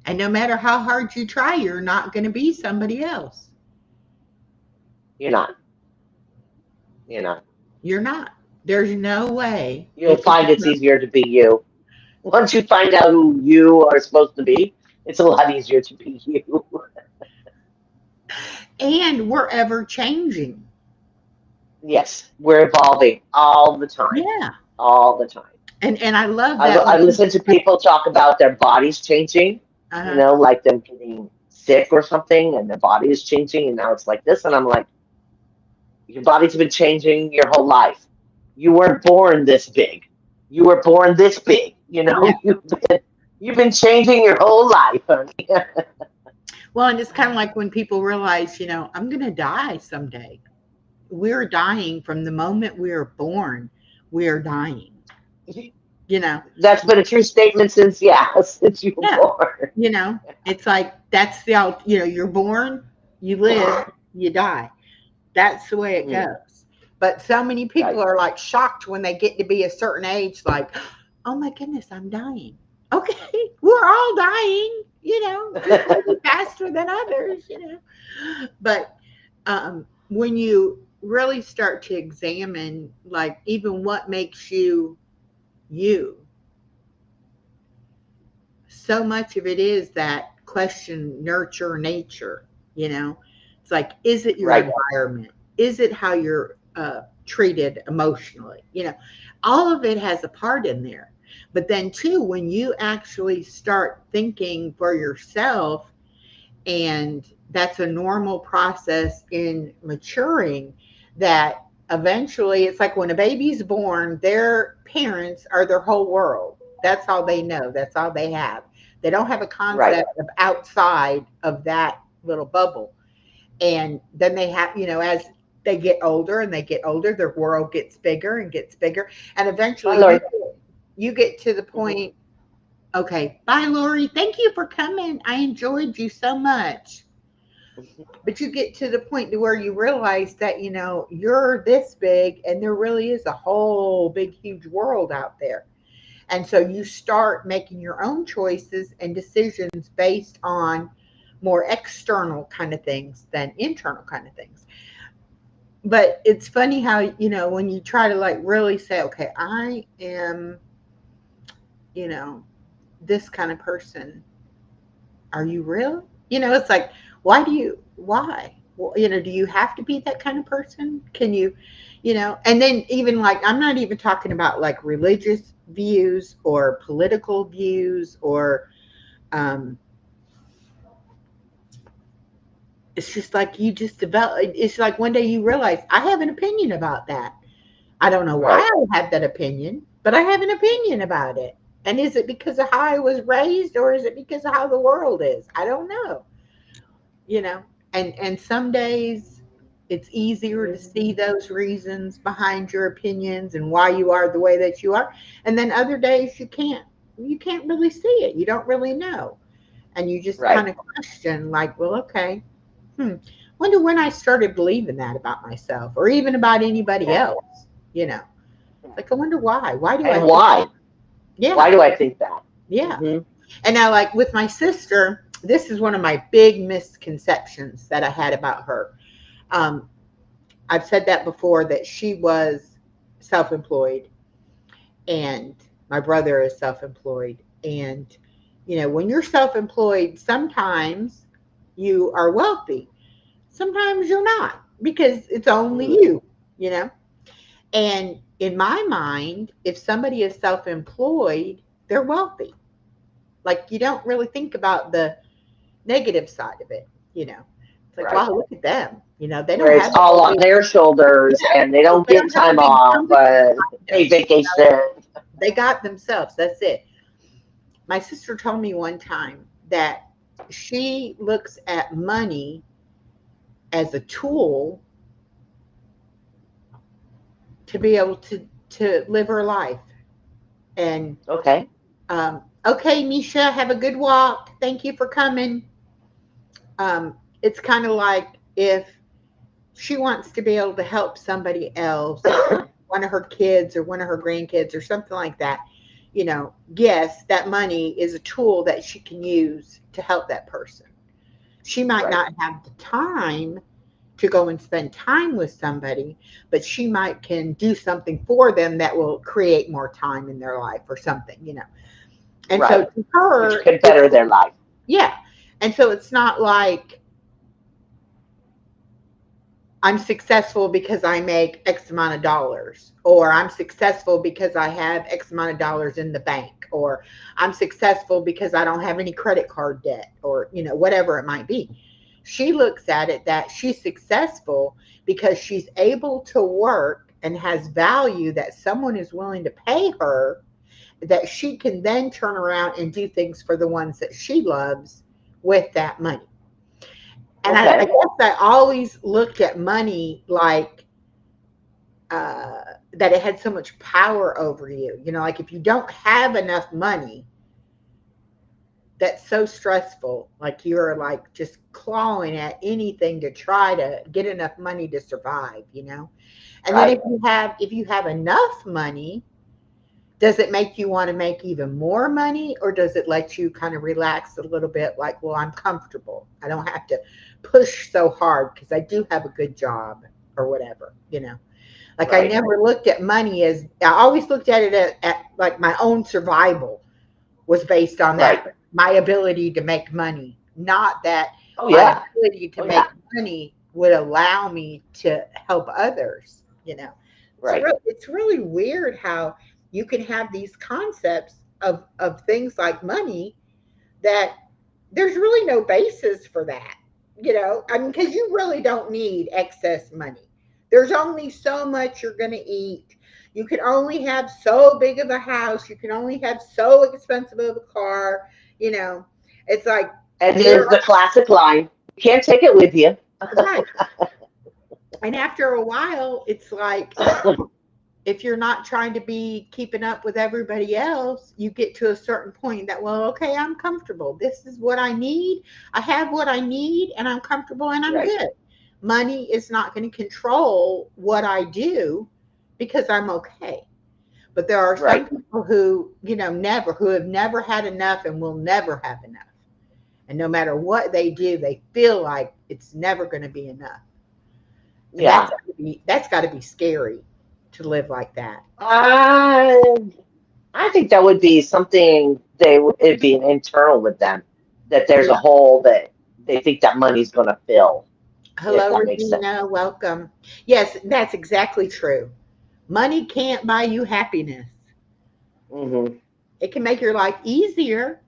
And no matter how hard you try, you're not going to be somebody else. You're not. You're not. You're not. There's no way You'll find it's easier to be you. Once you find out who you are supposed to be, it's a lot easier to be you. and we're ever changing. Yes, we're evolving all the time, Yeah. all the time. And I love I, that when I people, listen to people talk about their bodies changing, uh, like them getting sick or something, and their body is changing, and now it's like this. And I'm like, your body's been changing your whole life. You weren't born this big. You were born this big. yeah. You've been changing your whole life, honey. Well, and it's kind of like when people realize, I'm going to die someday. We're dying from the moment we are born. We are dying. You know, That's been a true statement since you were yeah. born. It's like that's you're born, you live, you die. That's the way it Mm, goes. But so many people right. are like shocked when they get to be a certain age, like, oh my goodness, I'm dying. Okay, we're all dying, just maybe faster than others. But when you really start to examine, like, even what makes you you, so much of it is that question, nurture, nature. It's like, is it your Right. environment? Is it how you're treated emotionally? All of it has a part in there. But then too, when you actually start thinking for yourself, and that's a normal process in maturing, that eventually it's like when a baby's born, their parents are their whole world. That's all they know. That's all they have. They don't have a Right. concept of outside of that little bubble. And then they have, as they get older and they get older, their world gets bigger and gets bigger. And Bye, eventually Lori. you get to the Mhm. point, okay, bye, Lori. Thank you for coming. I enjoyed you so much. But you get to the point to where you realize that you're this big and there really is a whole big huge world out there. And so you start making your own choices and decisions based on more external kind of things than internal kind of things. But it's funny how, when you try to like really say, okay, I am, you know this kind of person, are you real? It's like, why? Well, do you have to be that kind of person? Can you, and then even like, I'm not even talking about like religious views or political views or, um, it's just like you just develop. It's like one day you realize I have an opinion about that. I don't know why Right. I have that opinion, but I have an opinion about it. And is it because of how I was raised or is it because of how the world is? I don't know. you know and some days it's easier to see those reasons behind your opinions and why you are the way that you are, and then other days you can't really see it, you don't really know, and you just Right. kind of question, like, well, okay, hmm wonder when I started believing that about myself or even about anybody Yeah. else. you know like, I wonder why do I And think. why? Yeah. Why do I think that? Yeah. Hmm. And now, like with my sister, this is one of my big misconceptions that I had about her. um, I've said that before, that she was self-employed and my brother is self-employed. And, when you're self-employed, sometimes you are wealthy. Sometimes you're not because it's only Mm, you. And in my mind, if somebody is self-employed, they're wealthy. Like, you don't really think about the negative side of it. It's like, right. wow, look at them. They Where don't it's have a all whole on big, their shoulders yeah, and they don't they get don't have a time big off, company behind pay them. vacation. They got themselves. That's it. My sister told me one time that she looks at money as a tool to be able to live her life. And Okay. okay, Misha, have a good walk. Thank you for coming. It's kind of like if she wants to be able to help somebody else, one of her kids or one of her grandkids or something like that, yes, that money is a tool that she can use to help that person. She might Right. not have the time to go and spend time with somebody, but she might can do something for them that will create more time in their life or something, you know. And so Right. to Which her, could it's, better their life. yeah. And so it's not like I'm successful because I make X amount of dollars, or I'm successful because I have X amount of dollars in the bank, or I'm successful because I don't have any credit card debt, or, you know, whatever it might be. She looks at it that she's successful because she's able to work and has value that someone is willing to pay her, that she can then turn around and do things for the ones that she loves with that money. And I Okay. guess I always looked at money like that it had so much power over you. You know, like if you don't have enough money, that's so stressful. Like you're like just clawing at anything to try to get enough money to survive, you know? And then Right. if you have enough money, does it make you want to make even more money, or does it let you kind of relax a little bit like, well, I'm comfortable. I don't have to push so hard because I do have a good job or whatever, you know. Like I Right. never looked at money as I always looked at it at like my own survival was based on Right. that, my ability to make money, not that Oh my yeah. ability to Oh make yeah. money would allow me to help others, you know. Right. It's really weird how you can have these concepts of things like money that there's really no basis for that, you know. I mean, because you really don't need excess money. There's only so much you're going to eat. You can only have so big of a house. You can only have so expensive of a car, you know. It's like And there there's the classic line, you can't take it with you. are, right. And after a while, it's like if you're not trying to be keeping up with everybody else, you get to a certain point that, well, okay, I'm comfortable. This is what I need. I have what I need and I'm comfortable and I'm Right. good. Money is not going to control what I do because I'm okay. But there are some Right. people who, you know, who have never had enough and will never have enough. And no matter what they do, they feel like it's never going to be enough. And Yeah. that's got to be scary to live like that. I I think that would be something it'd be an internal with them, that there's a hole that they think that money's going to fill, if Hello, that makes sense. Regina. Welcome. Yes, that's exactly true. Money can't buy you happiness. Hmm. It can make your life easier,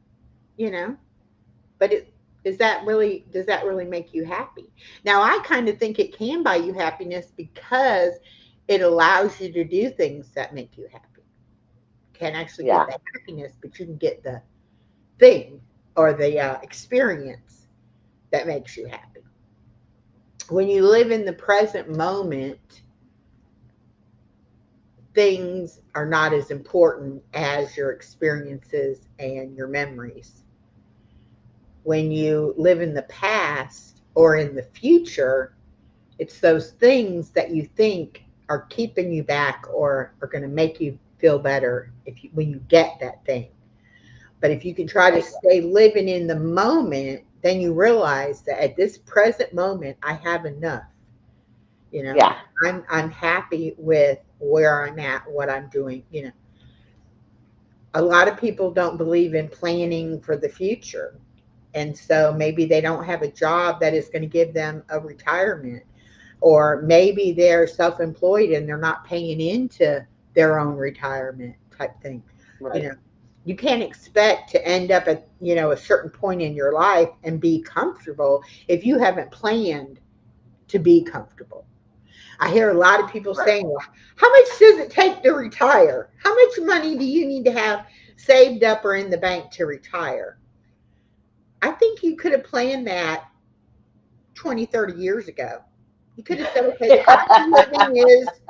you know, but does that really make you happy? Now, I kind of think it can buy you happiness because it allows you to do things that make you happy. You can't actually get Yeah. the happiness, but you can get the thing or the experience that makes you happy. When you live in the present moment, things are not as important as your experiences and your memories. When you live in the past or in the future, it's those things that you think are keeping you back or are going to make you feel better when you get that thing. But if you can try to Right. stay living in the moment, then you realize that at this present moment, I have enough. You know, Yeah. I'm happy with where I'm at, what I'm doing. You know, a lot of people don't believe in planning for the future. And so maybe they don't have a job that is going to give them a retirement, or maybe they're self employed and they're not paying into their own retirement type thing. You Right. know, you can't expect to end up at, you know, a certain point in your life and be comfortable if you haven't planned to be comfortable. I hear a lot of people Right. saying, well, how much does it take to retire? How much money do you need to have saved up or in the bank to retire? I think you could have planned that 20, 30 years ago. You could have said, okay, the cost of living is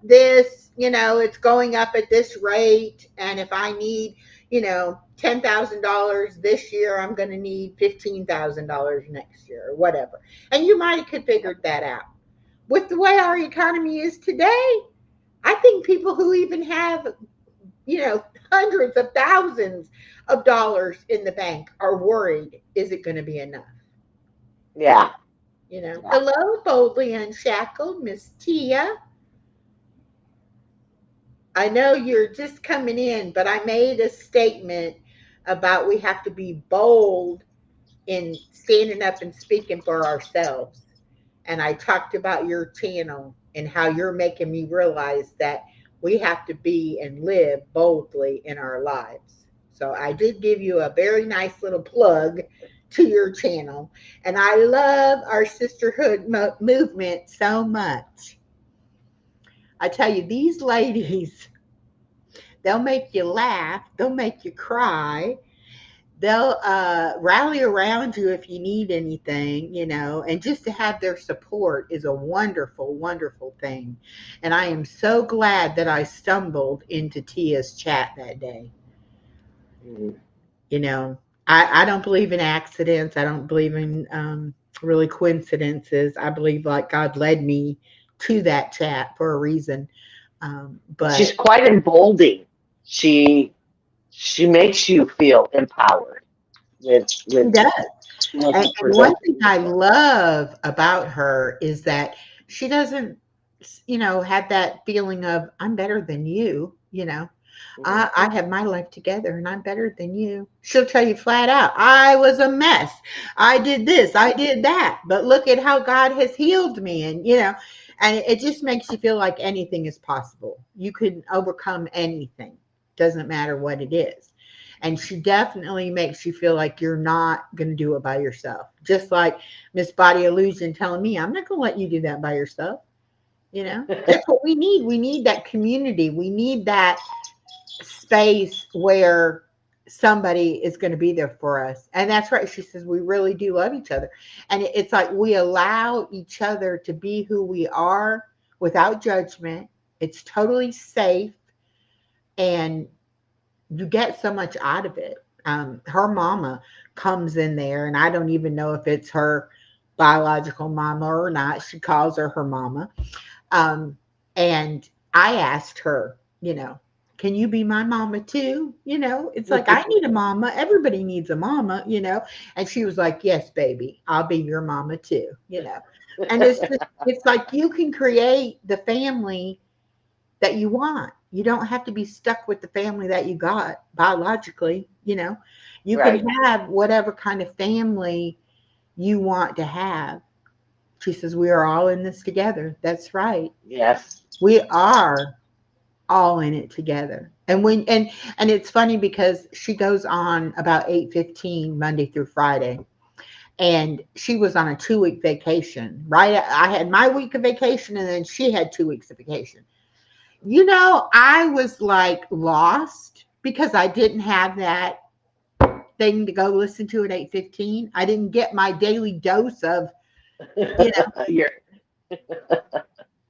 this, you know, it's going up at this rate. And if I need, you know, $10,000 this year, I'm going to need $15,000 next year or whatever. And you might have figured that out. With the way our economy is today, I think people who even have, you know, hundreds of thousands of dollars in the bank are worried, is it going to be enough? Yeah. Yeah. Hello, Boldly Unshackled, Miss Tia. I know you're just coming in, but I made a statement about we have to be bold in standing up and speaking for ourselves. And I talked about your channel and how you're making me realize that we have to be and live boldly in our lives. So I did give you a very nice little plug to your channel. And I love our sisterhood movement so much. I tell you, these ladies, they'll make you laugh, they'll make you cry, they'll rally around you if you need anything, and just to have their support is a wonderful, wonderful thing. And I am so glad that I stumbled into Tia's chat that day. Mm. You know, I don't believe in accidents. I don't believe in really coincidences. I believe like God led me to that chat for a reason. She's But quite emboldening. She she makes you feel empowered she with does. what And she's one presenting thing as I well. love about her is that she doesn't, have that feeling of I'm better than you. Mhm. I have my life together and I'm better than you. She'll tell you flat out, I was a mess. I did this, I did that, but look at how God has healed me. And it just makes you feel like anything is possible. You can overcome anything. Doesn't matter what it is. And she definitely makes you feel like you're not going to do it by yourself. Just like Miss Body Illusion telling me, I'm not going to let you do that by yourself. That's what we need. We need that community. We need that space where somebody is going to be there for us. And that's right. She says, we really do love each other. And it's like we allow each other to be who we are without judgment. It's totally safe. And you get so much out of it. Her mama comes in there, and I don't even know if it's her biological mama or not. She calls her mama. Um, and I asked her, can you be my mama too? It's like I need a mama. Everybody needs a mama. And she was like, yes, baby, I'll be your mama too. And it's like you can create the family that you want. You don't have to be stuck with the family that you got biologically. You can Right. have whatever kind of family you want to have. She says, we are all in this together. That's right. Yes. We are all in it together. And it's funny because she goes on about 8:15 Monday through Friday. And she was on a 2-week vacation, right? I had my week of vacation and then she had 2 weeks of vacation. I was like lost because I didn't have that thing to go listen to at 8:15. I didn't get my daily dose of, you know, you're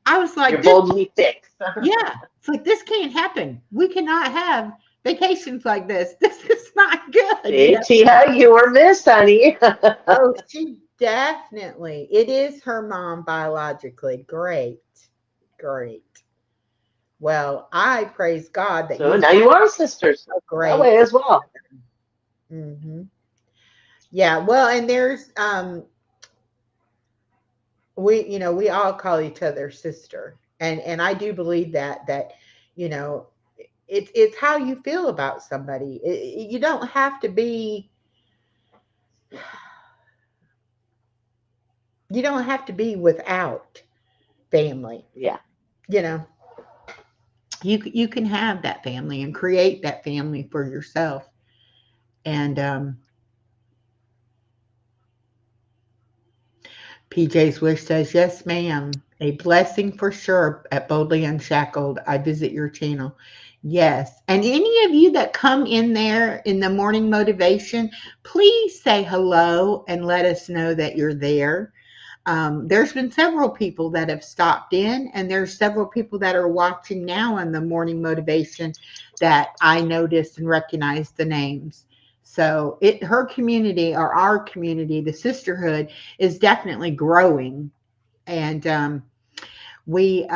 I was like, you're this, boldly fixed. yeah, it's like this can't happen. We cannot have vacations like this. This is not good. See, Tia, you were missed, honey. Oh, she definitely, it is her mom biologically. Great. Great. Well, I praise God that So you now you are sisters have a that great. way as well. Hmm. Yeah, well, and there's we all call each other sister, and I do believe that you know it's how you feel about somebody. You don't have to be without family. Yeah. You know, you can have that family and create that family for yourself. And PJ's Wish says, yes, ma'am. A blessing for sure at Boldly Unshackled. I visit your channel. Yes. And any of you that come in there in the morning motivation, please say hello and let us know that you're there. There's been several people that have stopped in, and there's several people that are watching now on the morning motivation that I noticed and recognized the names. So her community or our community, the sisterhood, is definitely growing, and we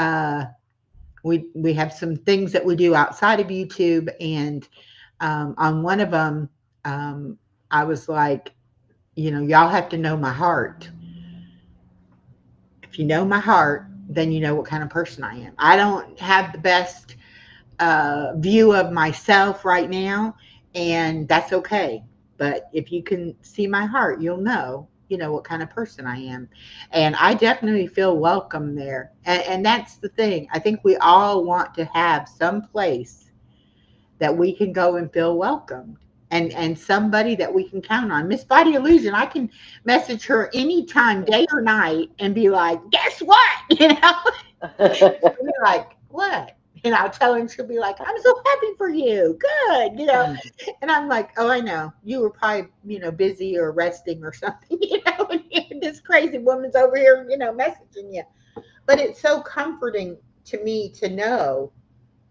we have some things that we do outside of YouTube, and on one of them, I was like, y'all have to know my heart. If you know my heart, then you know what kind of person I am. I don't have the best view of myself right now, and that's okay. But if you can see my heart, you'll know, what kind of person I am. And I definitely feel welcome there. And that's the thing. I think we all want to have some place that we can go and feel welcomed. And somebody that we can count on. Miss Body Illusion, I can message her anytime, day or night, and be like, guess what? She'll be like, what? And I'll tell her, and she'll be like, I'm so happy for you. Good. And I'm like, oh, I know. You were probably, busy or resting or something, and this crazy woman's over here, messaging you. But it's so comforting to me to know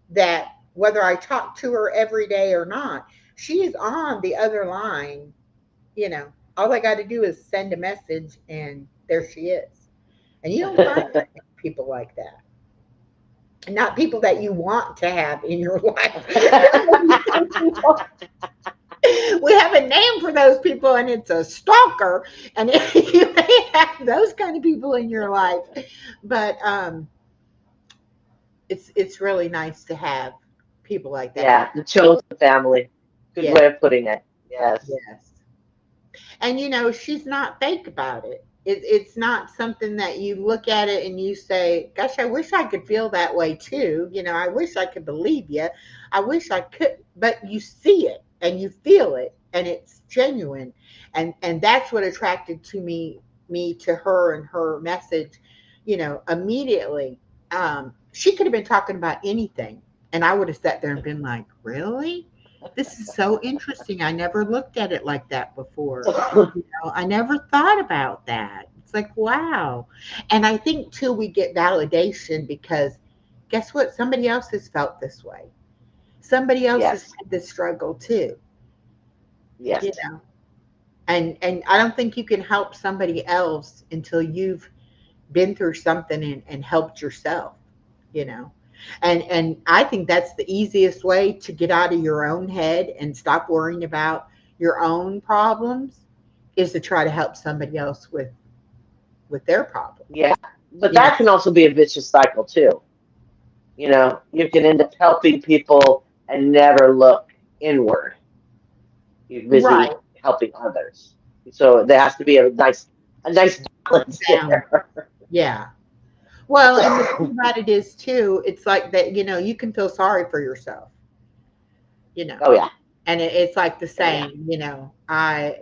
that whether I talk to her every day or not, she is on the other line. All I got to do is send a message, and there she is. And you don't find people like that. Not people that you want to have in your life. We have a name for those people, and it's a stalker. And you may have those kind of people in your life, but it's really nice to have people like that. Yeah, the chosen family. Good way of putting it. Yes. Yes. And she's not fake about it. It's not something that you look at it and you say, gosh, I wish I could feel that way too. I wish I could believe you. I wish I could, but you see it and you feel it, and it's genuine. And that's what attracted to me to her and her message, immediately. She could have been talking about anything, and I would have sat there and been like, really? This is so interesting. I never looked at it like that before. I never thought about that. It's like, wow. And I think too, we get validation because guess what? Somebody else has felt this way. Somebody else has had this struggle too. Yes. And I don't think you can help somebody else until you've been through something and helped yourself, And I think that's the easiest way to get out of your own head and stop worrying about your own problems, is to try to help somebody else with their problem. Yeah. But that can also be a vicious cycle too. You can end up helping people and never look inward. You're busy helping others. So there has to be a nice balance there. Yeah. Well, and the thing about it is too, it's like that, you can feel sorry for yourself. Oh yeah. And it's like the saying, I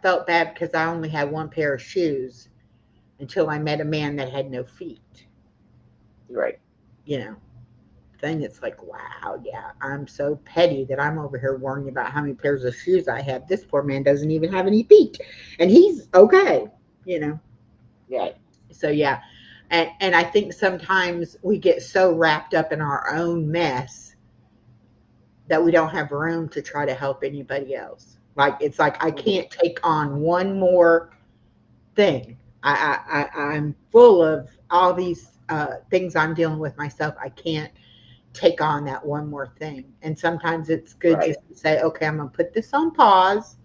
felt bad because I only had one pair of shoes until I met a man that had no feet. Right. Then it's like, wow, yeah, I'm so petty that I'm over here worrying about how many pairs of shoes I have. This poor man doesn't even have any feet, and he's okay. Yeah. So yeah. And I think sometimes we get so wrapped up in our own mess that we don't have room to try to help anybody else. Like, it's like, I can't take on one more thing. I'm full of all these things I'm dealing with myself. I can't take on that one more thing. And sometimes it's good just to say, okay, I'm going to put this on pause.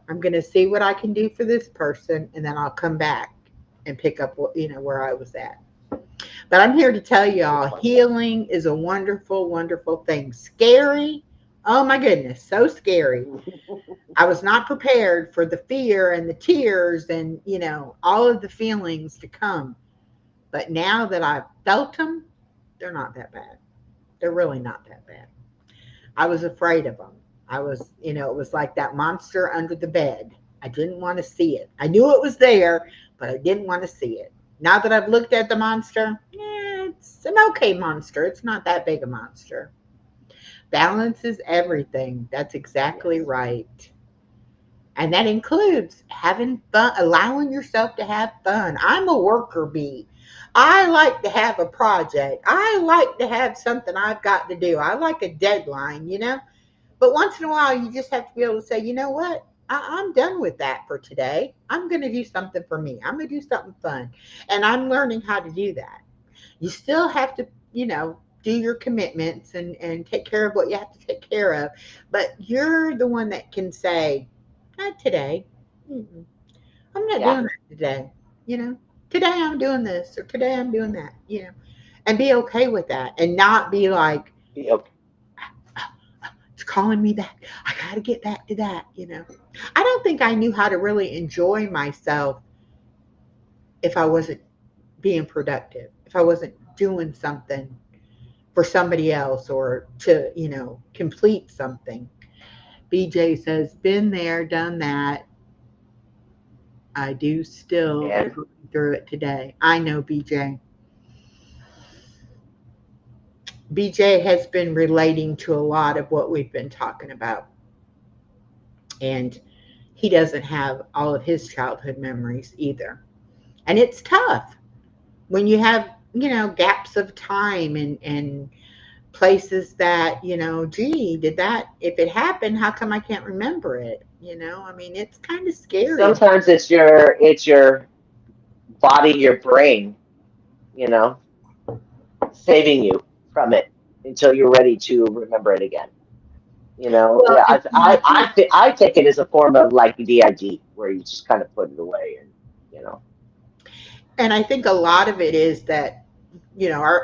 I'm going to see what I can do for this person, and then I'll come back and pick up where I was at. But I'm here to tell y'all, healing is a wonderful, wonderful thing. Scary. Oh my goodness, so scary. I was not prepared for the fear and the tears and all of the feelings to come. But now that I've felt them, they're not that bad. They're really not that bad. I was afraid of them. I was, it was like that monster under the bed. I didn't want to see it. I knew it was there, but I didn't want to see it. Now that I've looked at the monster, it's an okay monster. It's not that big a monster. Balance is everything. That's exactly right. And that includes having fun, allowing yourself to have fun. I'm a worker bee. I like to have a project. I like to have something I've got to do. I like a deadline, But once in a while, you just have to be able to say, you know what? I'm done with that for today. I'm going to do something for me. I'm going to do something fun. And I'm learning how to do that. You still have to, do your commitments and take care of what you have to take care of. But you're the one that can say, not today. I'm not doing that today, today I'm doing this or today I'm doing that, and be okay with that and not be like, Yep. it's calling me back. I got to get back to that. I don't think I knew how to really enjoy myself if I wasn't being productive, if I wasn't doing something for somebody else or to, complete something. BJ says, been there, done that. I do still And going through it today. I know, BJ. BJ has been relating to a lot of what we've been talking about. And he doesn't have all of his childhood memories either. And it's tough when you have, gaps of time and places that, gee, if it happened, how come I can't remember it? I mean, it's kind of scary. sometimes it's your body, your brain, you know, saving you from it until you're ready to remember it again. Well, Yeah, and I think, I take it as a form of like DID, where you just kind of put it away, and you know, and I think a lot of it is that,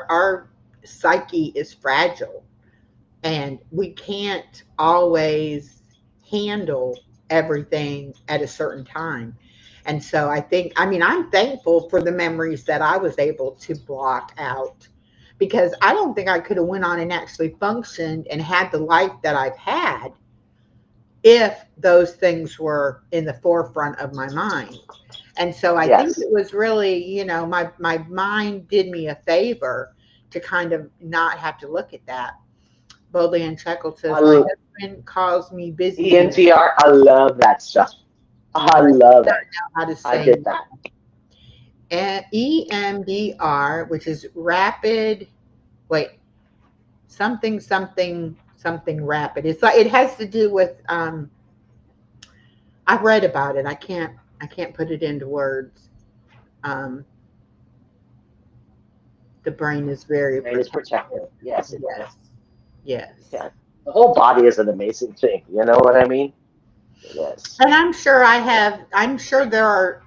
our psyche is fragile and we can't always handle everything at a certain time. And so I mean, I'm thankful for the memories that I was able to block out because I don't think I could have went on and actually functioned and had the life that I've had if those things were in the forefront of my mind. And so I think yes, it was really, my mind did me a favor to kind of not have to look at that. Boldly and Chuckle I says, my husband calls me busy bee. ENTR. I love that stuff. I I do love not it. know how to I say did that. and EMDR, which is rapid, wait, something, something, something rapid. It's like it has to do with I've read about it. I can't put it into words. Um, the brain is very Brain is protective. protective. Yes, it is. Yes. Yes. Yeah, the whole body is an amazing thing. You know what I mean? It is. And I'm sure there are,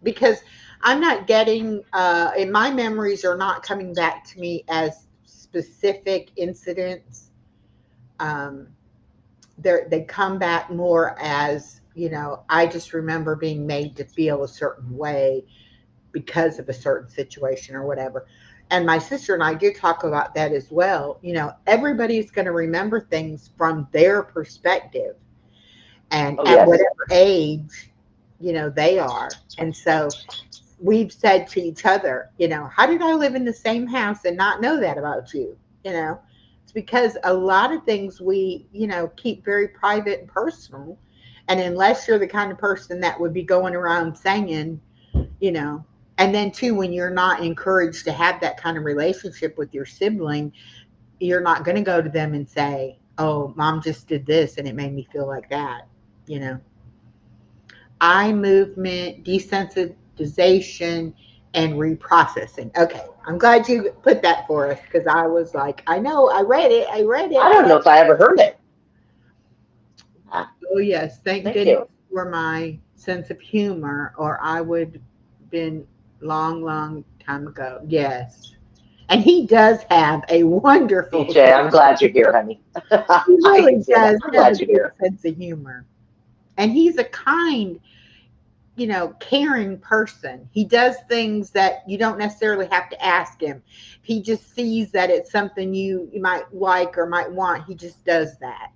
because I'm not getting, and my memories are not coming back to me as specific incidents. Um, they come back more as, I just remember being made to feel a certain way because of a certain situation or whatever. And my sister and I do talk about that as well. Everybody's going to remember things from their perspective and Oh at yes. whatever age, they are. And so we've said to each other, how did I live in the same house and not know that about you? It's because a lot of things we, keep very private and personal. And unless you're the kind of person that would be going around saying, you know, and then too, when you're not encouraged to have that kind of relationship with your sibling, you're not going to go to them and say, oh, mom just did this and it made me feel like that, you know. Eye movement, desensitization, and reprocessing. Okay, I'm glad you put that for us because I was like, I know, I read it, I read I it. don't know if I ever heard it. Ah, Oh yes, thank thank goodness you. for my sense of humor, or I would been long, long time ago. Yes, and he does have a wonderful BJ, I'm glad you're here, honey. he I can really say that. does I'm have a glad you're good here. sense of humor. And he's a kind, caring person. He does things that you don't necessarily have to ask him. He just sees that it's something you might like or might want. He just does that.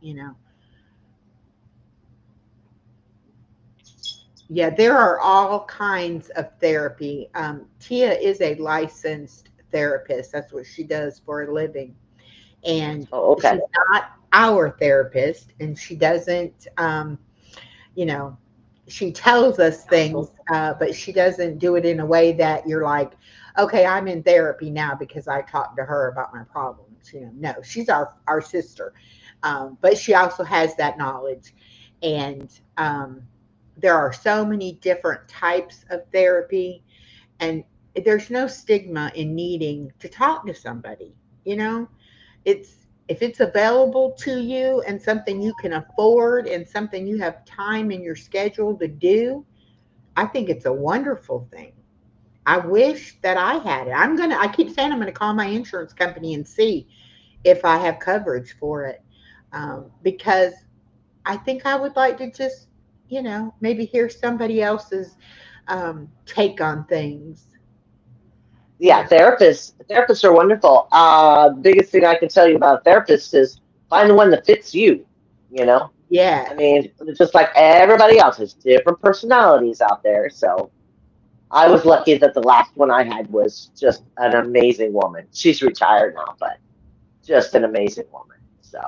Yeah, there are all kinds of therapy. Tia is a licensed therapist. That's what she does for a living. And Oh, she's okay. not our therapist, and she doesn't, you know, she tells us things, but she doesn't do it in a way that you're like, okay, I'm in therapy now because I talked to her about my problems. No, she's our sister, but she also has that knowledge, and there are so many different types of therapy, and there's no stigma in needing to talk to somebody. You know, it's if it's available to you and something you can afford and something you have time in your schedule to do, I think it's a wonderful thing. I wish that I had it. I keep saying I'm gonna call my insurance company and see if I have coverage for it. Because I think I would like to just, maybe hear somebody else's take on things, you Yeah, know. therapists are wonderful. Biggest thing I can tell you about therapists is find the one that fits you. You know, I Yes. mean, it's just like everybody else, there's different personalities out there. So I was lucky that the last one I had was just an amazing woman. She's retired now, but just an amazing woman. So,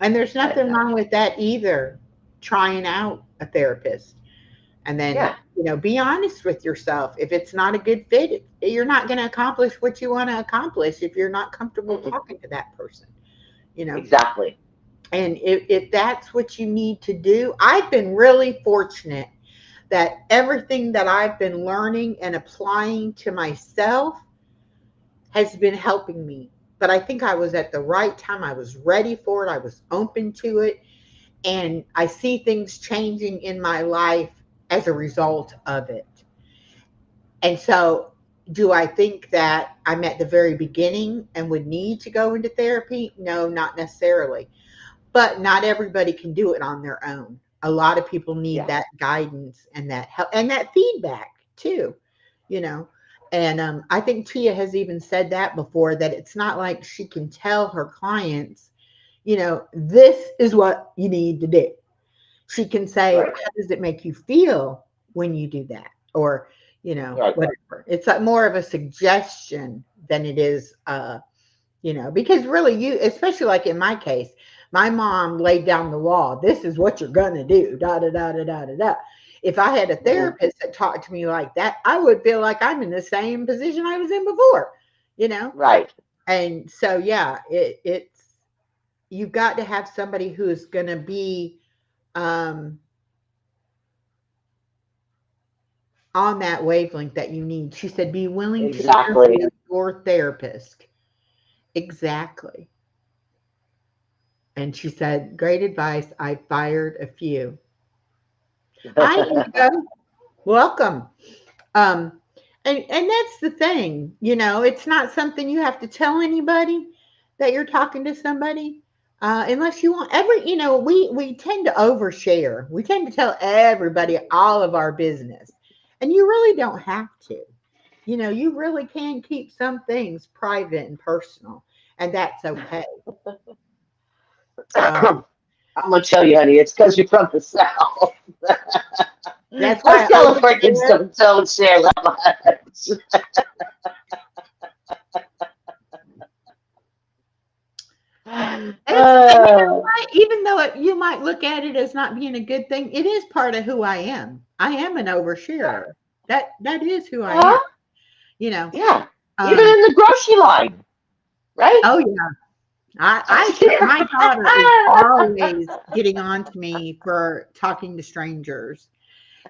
And there's and nothing wrong with that either, trying out a therapist. And then, yeah, be honest with yourself. If it's not a good fit, you're not going to accomplish what you want to accomplish if you're not comfortable mm-mm, talking to that person, you know. exactly. And if that's what you need to do, I've been really fortunate that everything that I've been learning and applying to myself has been helping me. But I think I was at the right time. I was ready for it. I was open to it. And I see things changing in my life as a result of it. And so, do I think that I'm at the very beginning and would need to go into therapy? No, not necessarily. But not everybody can do it on their own. A lot of people need Yeah, that guidance and that help and that feedback too, you know. And I think Tia has even said that before, that it's not like she can tell her clients, this is what you need to do. She can say, right, how does it make you feel when you do that? Or, right. whatever. It's like more of a suggestion than it is, because really especially like in my case, my mom laid down the law. This is what you're going to do. Da, da, da, da, da, da, da. If I had a Hmm. therapist that talked to me like that, I would feel like I'm in the same position I was in before, you know? Right. And so, yeah, it's, you've got to have somebody who's going to be, um, on that wavelength that you need. She said, be willing to Exactly. interview your therapist. Exactly. And she said, great advice. I fired a few. Hi, Eva. Welcome. Um, and that's the thing, it's not something you have to tell anybody that you're talking to somebody, unless you want we tend to overshare. We tend to tell everybody all of our business, and you really don't have to. You really can keep some things private and personal, and that's okay. Um, I'm gonna tell you, honey, it's because you're from the South. that's Us why I Californians overshare. don't share that much. And you know Uh, what? Even though you might look at it as not being a good thing, it is part of who I am. I am an yeah. oversharer. That is who I am. Uh-huh. You know. Yeah. Even Um. in the grocery line, right? Oh yeah. My daughter is always getting on to me for talking to strangers.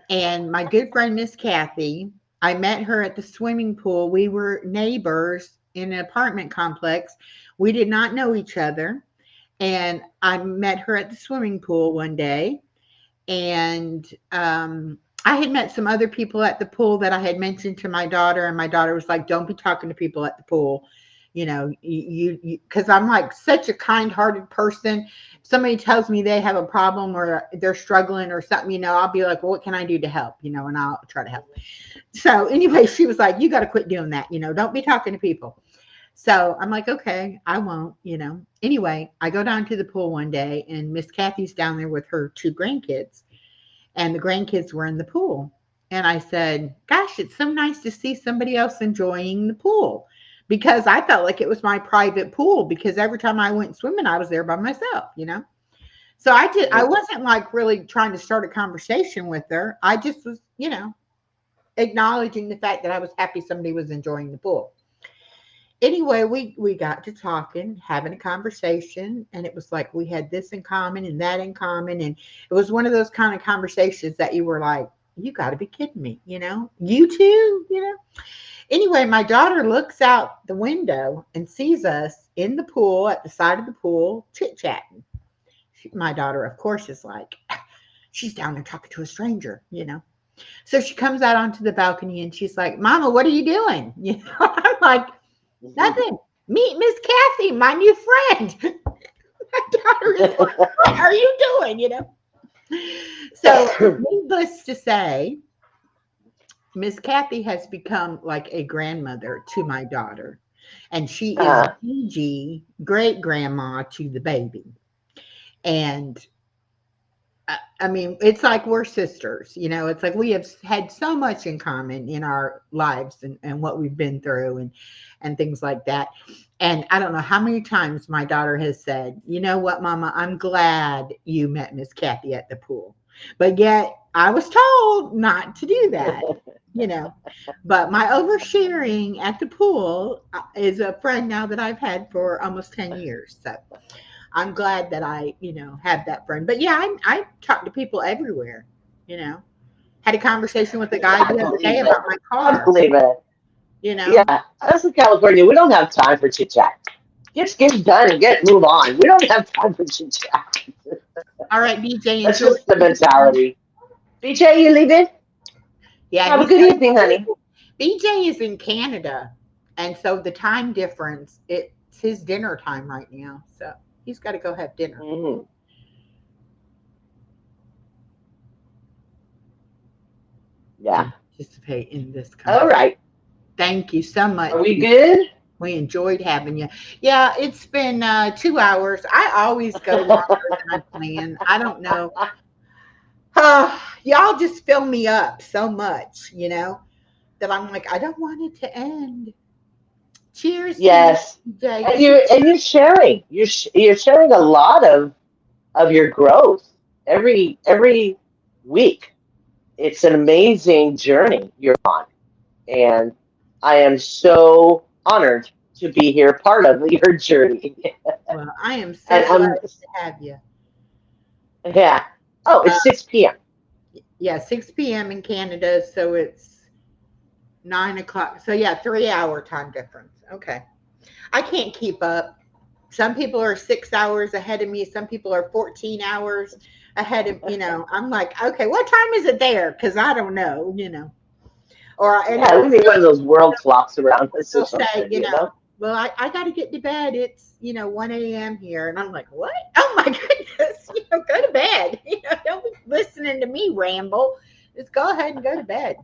And my good friend Miss Kathy, I met her at the swimming pool. We were neighbors in an apartment complex. We did not know each other. And I met her at the swimming pool one day, and I had met some other people at the pool that I had mentioned to my daughter, and my daughter was like, "Don't be talking to people at the pool." Because I'm like such a kind-hearted person. If somebody tells me they have a problem or they're struggling or something, I'll be like, well, what can I do to help? And I'll try to help. So anyway, she was like, you got to quit doing that. Don't be talking to people. So I'm like, okay, I won't. Anyway, I go down to the pool one day, and Miss Kathy's down there with her two grandkids, and the grandkids were in the pool. And I said, gosh, it's so nice to see somebody else enjoying the pool, because I felt like it was my private pool, because every time I went swimming, I was there by myself. So I Mhm. wasn't like really trying to start a conversation with her. I just was, acknowledging the fact that I was happy somebody was enjoying the pool. Anyway, we got to talking, having a conversation, and it was like we had this in common and that in common, and it was one of those kind of conversations that you were like, you got to be kidding me, you too. Anyway, my daughter looks out the window and sees us in the pool, at the side of the pool, chit chatting. My daughter, of course, is like, she's down there talking to a stranger. So she comes out onto the balcony and she's like, Mama, what are you doing? You know, I'm like, nothing. Meet Miss Kathy, my new friend. My daughter is like, what are you doing? You know? So needless to say, Miss Kathy has become like a grandmother to my daughter. And she is Gigi, great grandma to the baby. And I mean, it's like we're sisters, you know, it's like we have had so much in common in our lives and what we've been through and things like that. And I don't know how many times my daughter has said, you know what, Mama, I'm glad you met Miss Kathy at the pool. But yet I was told not to do that, you know. But my oversharing at the pool is a friend now that I've had for almost 10 years. So I'm glad that I, you know, have that friend. But yeah, I talk to people everywhere, you know. Had a conversation with a guy the other day about my I car, believe it. you know. Yeah, us in California, we don't have time for chit chat. Just get it done and move on. We don't have time for chit chat. All right, BJ, That's enjoy. just the mentality. BJ, you leaving? Yeah, Have a good evening, honey. BJ is in Canada, and so the time difference, it's his dinner time right now. So he's got to go have dinner. Mm-hmm. Yeah. Participate in this All conversation. right. Thank you so much. Are we good? We enjoyed having you. Yeah, it's been 2 hours. I always go longer than I plan. I don't know. Y'all just fill me up so much, you know, that I'm like, I don't want it to end. Cheers Yes. to you, And Jake. you're sharing. You're sharing a lot of your growth every week. It's an amazing journey you're on, and I am so honored to be here, part of your journey. Well, I am And so glad to have you. yeah. Oh, Uh, it's 6 p.m. yeah, 6 p.m. in Canada, so it's 9 o'clock. So yeah, 3 hour time difference. Okay. I can't keep up. Some people are 6 hours ahead of me. Some people are 14 hours ahead of, you know, I'm like, okay, what time is it there? Because I don't know, you know. Or and Yeah, we need one of those world clocks around us or they'll say, something, you you know, know? well, I got to get to bed. It's, you know, 1 a.m. here. And I'm like, what? Oh my goodness. You know, go to bed. You know, don't be listening to me ramble. Just go ahead and go to bed.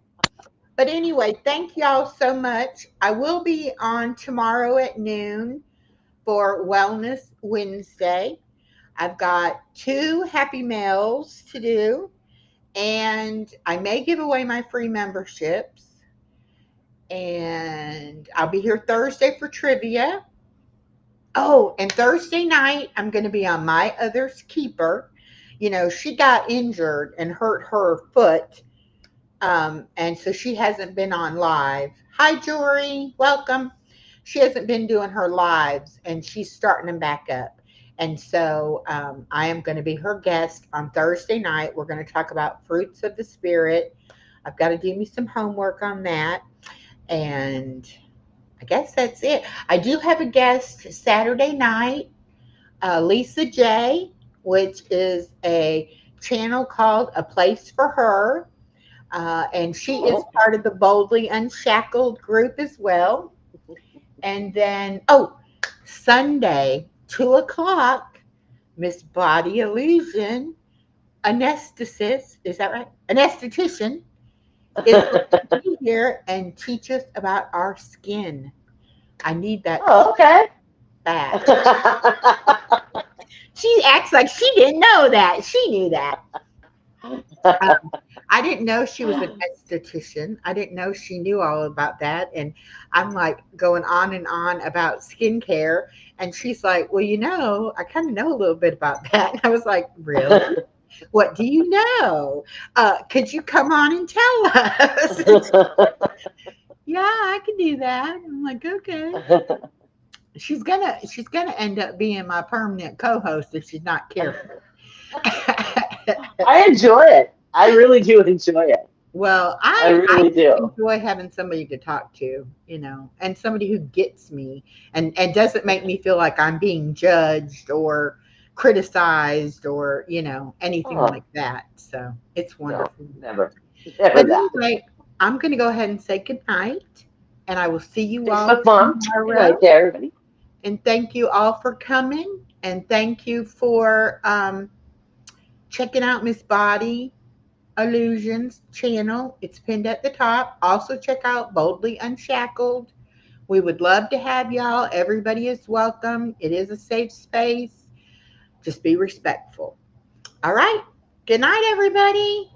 But anyway, thank y'all so much. I will be on tomorrow at noon for Wellness Wednesday. I've got 2 happy mails to do, and I may give away my free memberships. And I'll be here Thursday for trivia. Oh, and Thursday night, I'm going to be on My Other's Keeper. You know, she got injured and hurt her foot. And so she hasn't been on live. Hi, Jory. Welcome. She hasn't been doing her lives, and she's starting them back up. And so I am going to be her guest on Thursday night. We're going to talk about fruits of the spirit. I've got to do me some homework on that. And I guess that's it. I do have a guest Saturday night, Lisa J, which is a channel called A Place for Her. And she is Oh, part of the Boldly Unshackled group as well. And then, Sunday, 2 o'clock, Miss Body Illusion, anesthetist, is that right? Anesthetician is going to be here and teach us about our skin. I need that oh, okay. back. She acts like she didn't know that. She knew that. Um, I didn't know she was an esthetician. I didn't know she knew all about that. And I'm like going on and on about skincare. And she's like, well, you know, I kind of know a little bit about that. And I was like, really? What do you know? Could you come on and tell us? Yeah, I can do that. I'm like, okay. She's gonna end up being my permanent co-host if she's not careful. I enjoy it. I really do enjoy it. Well, I I really do. enjoy having somebody to talk to, you know, and somebody who gets me and doesn't make me feel like I'm being judged or criticized or, anything Oh, like that. So it's no, wonderful. never. Never But that. anyway, I'm going to go ahead and say good night, and I will see you all Facebook Mom. Good night tomorrow. there, everybody. And thank you all for coming, and thank you for checking out Miss Body Illusions channel. It's pinned at the top. Also, check out Boldly Unshackled. We would love to have y'all. Everybody is welcome. It is a safe space. Just be respectful. All right. Good night, everybody.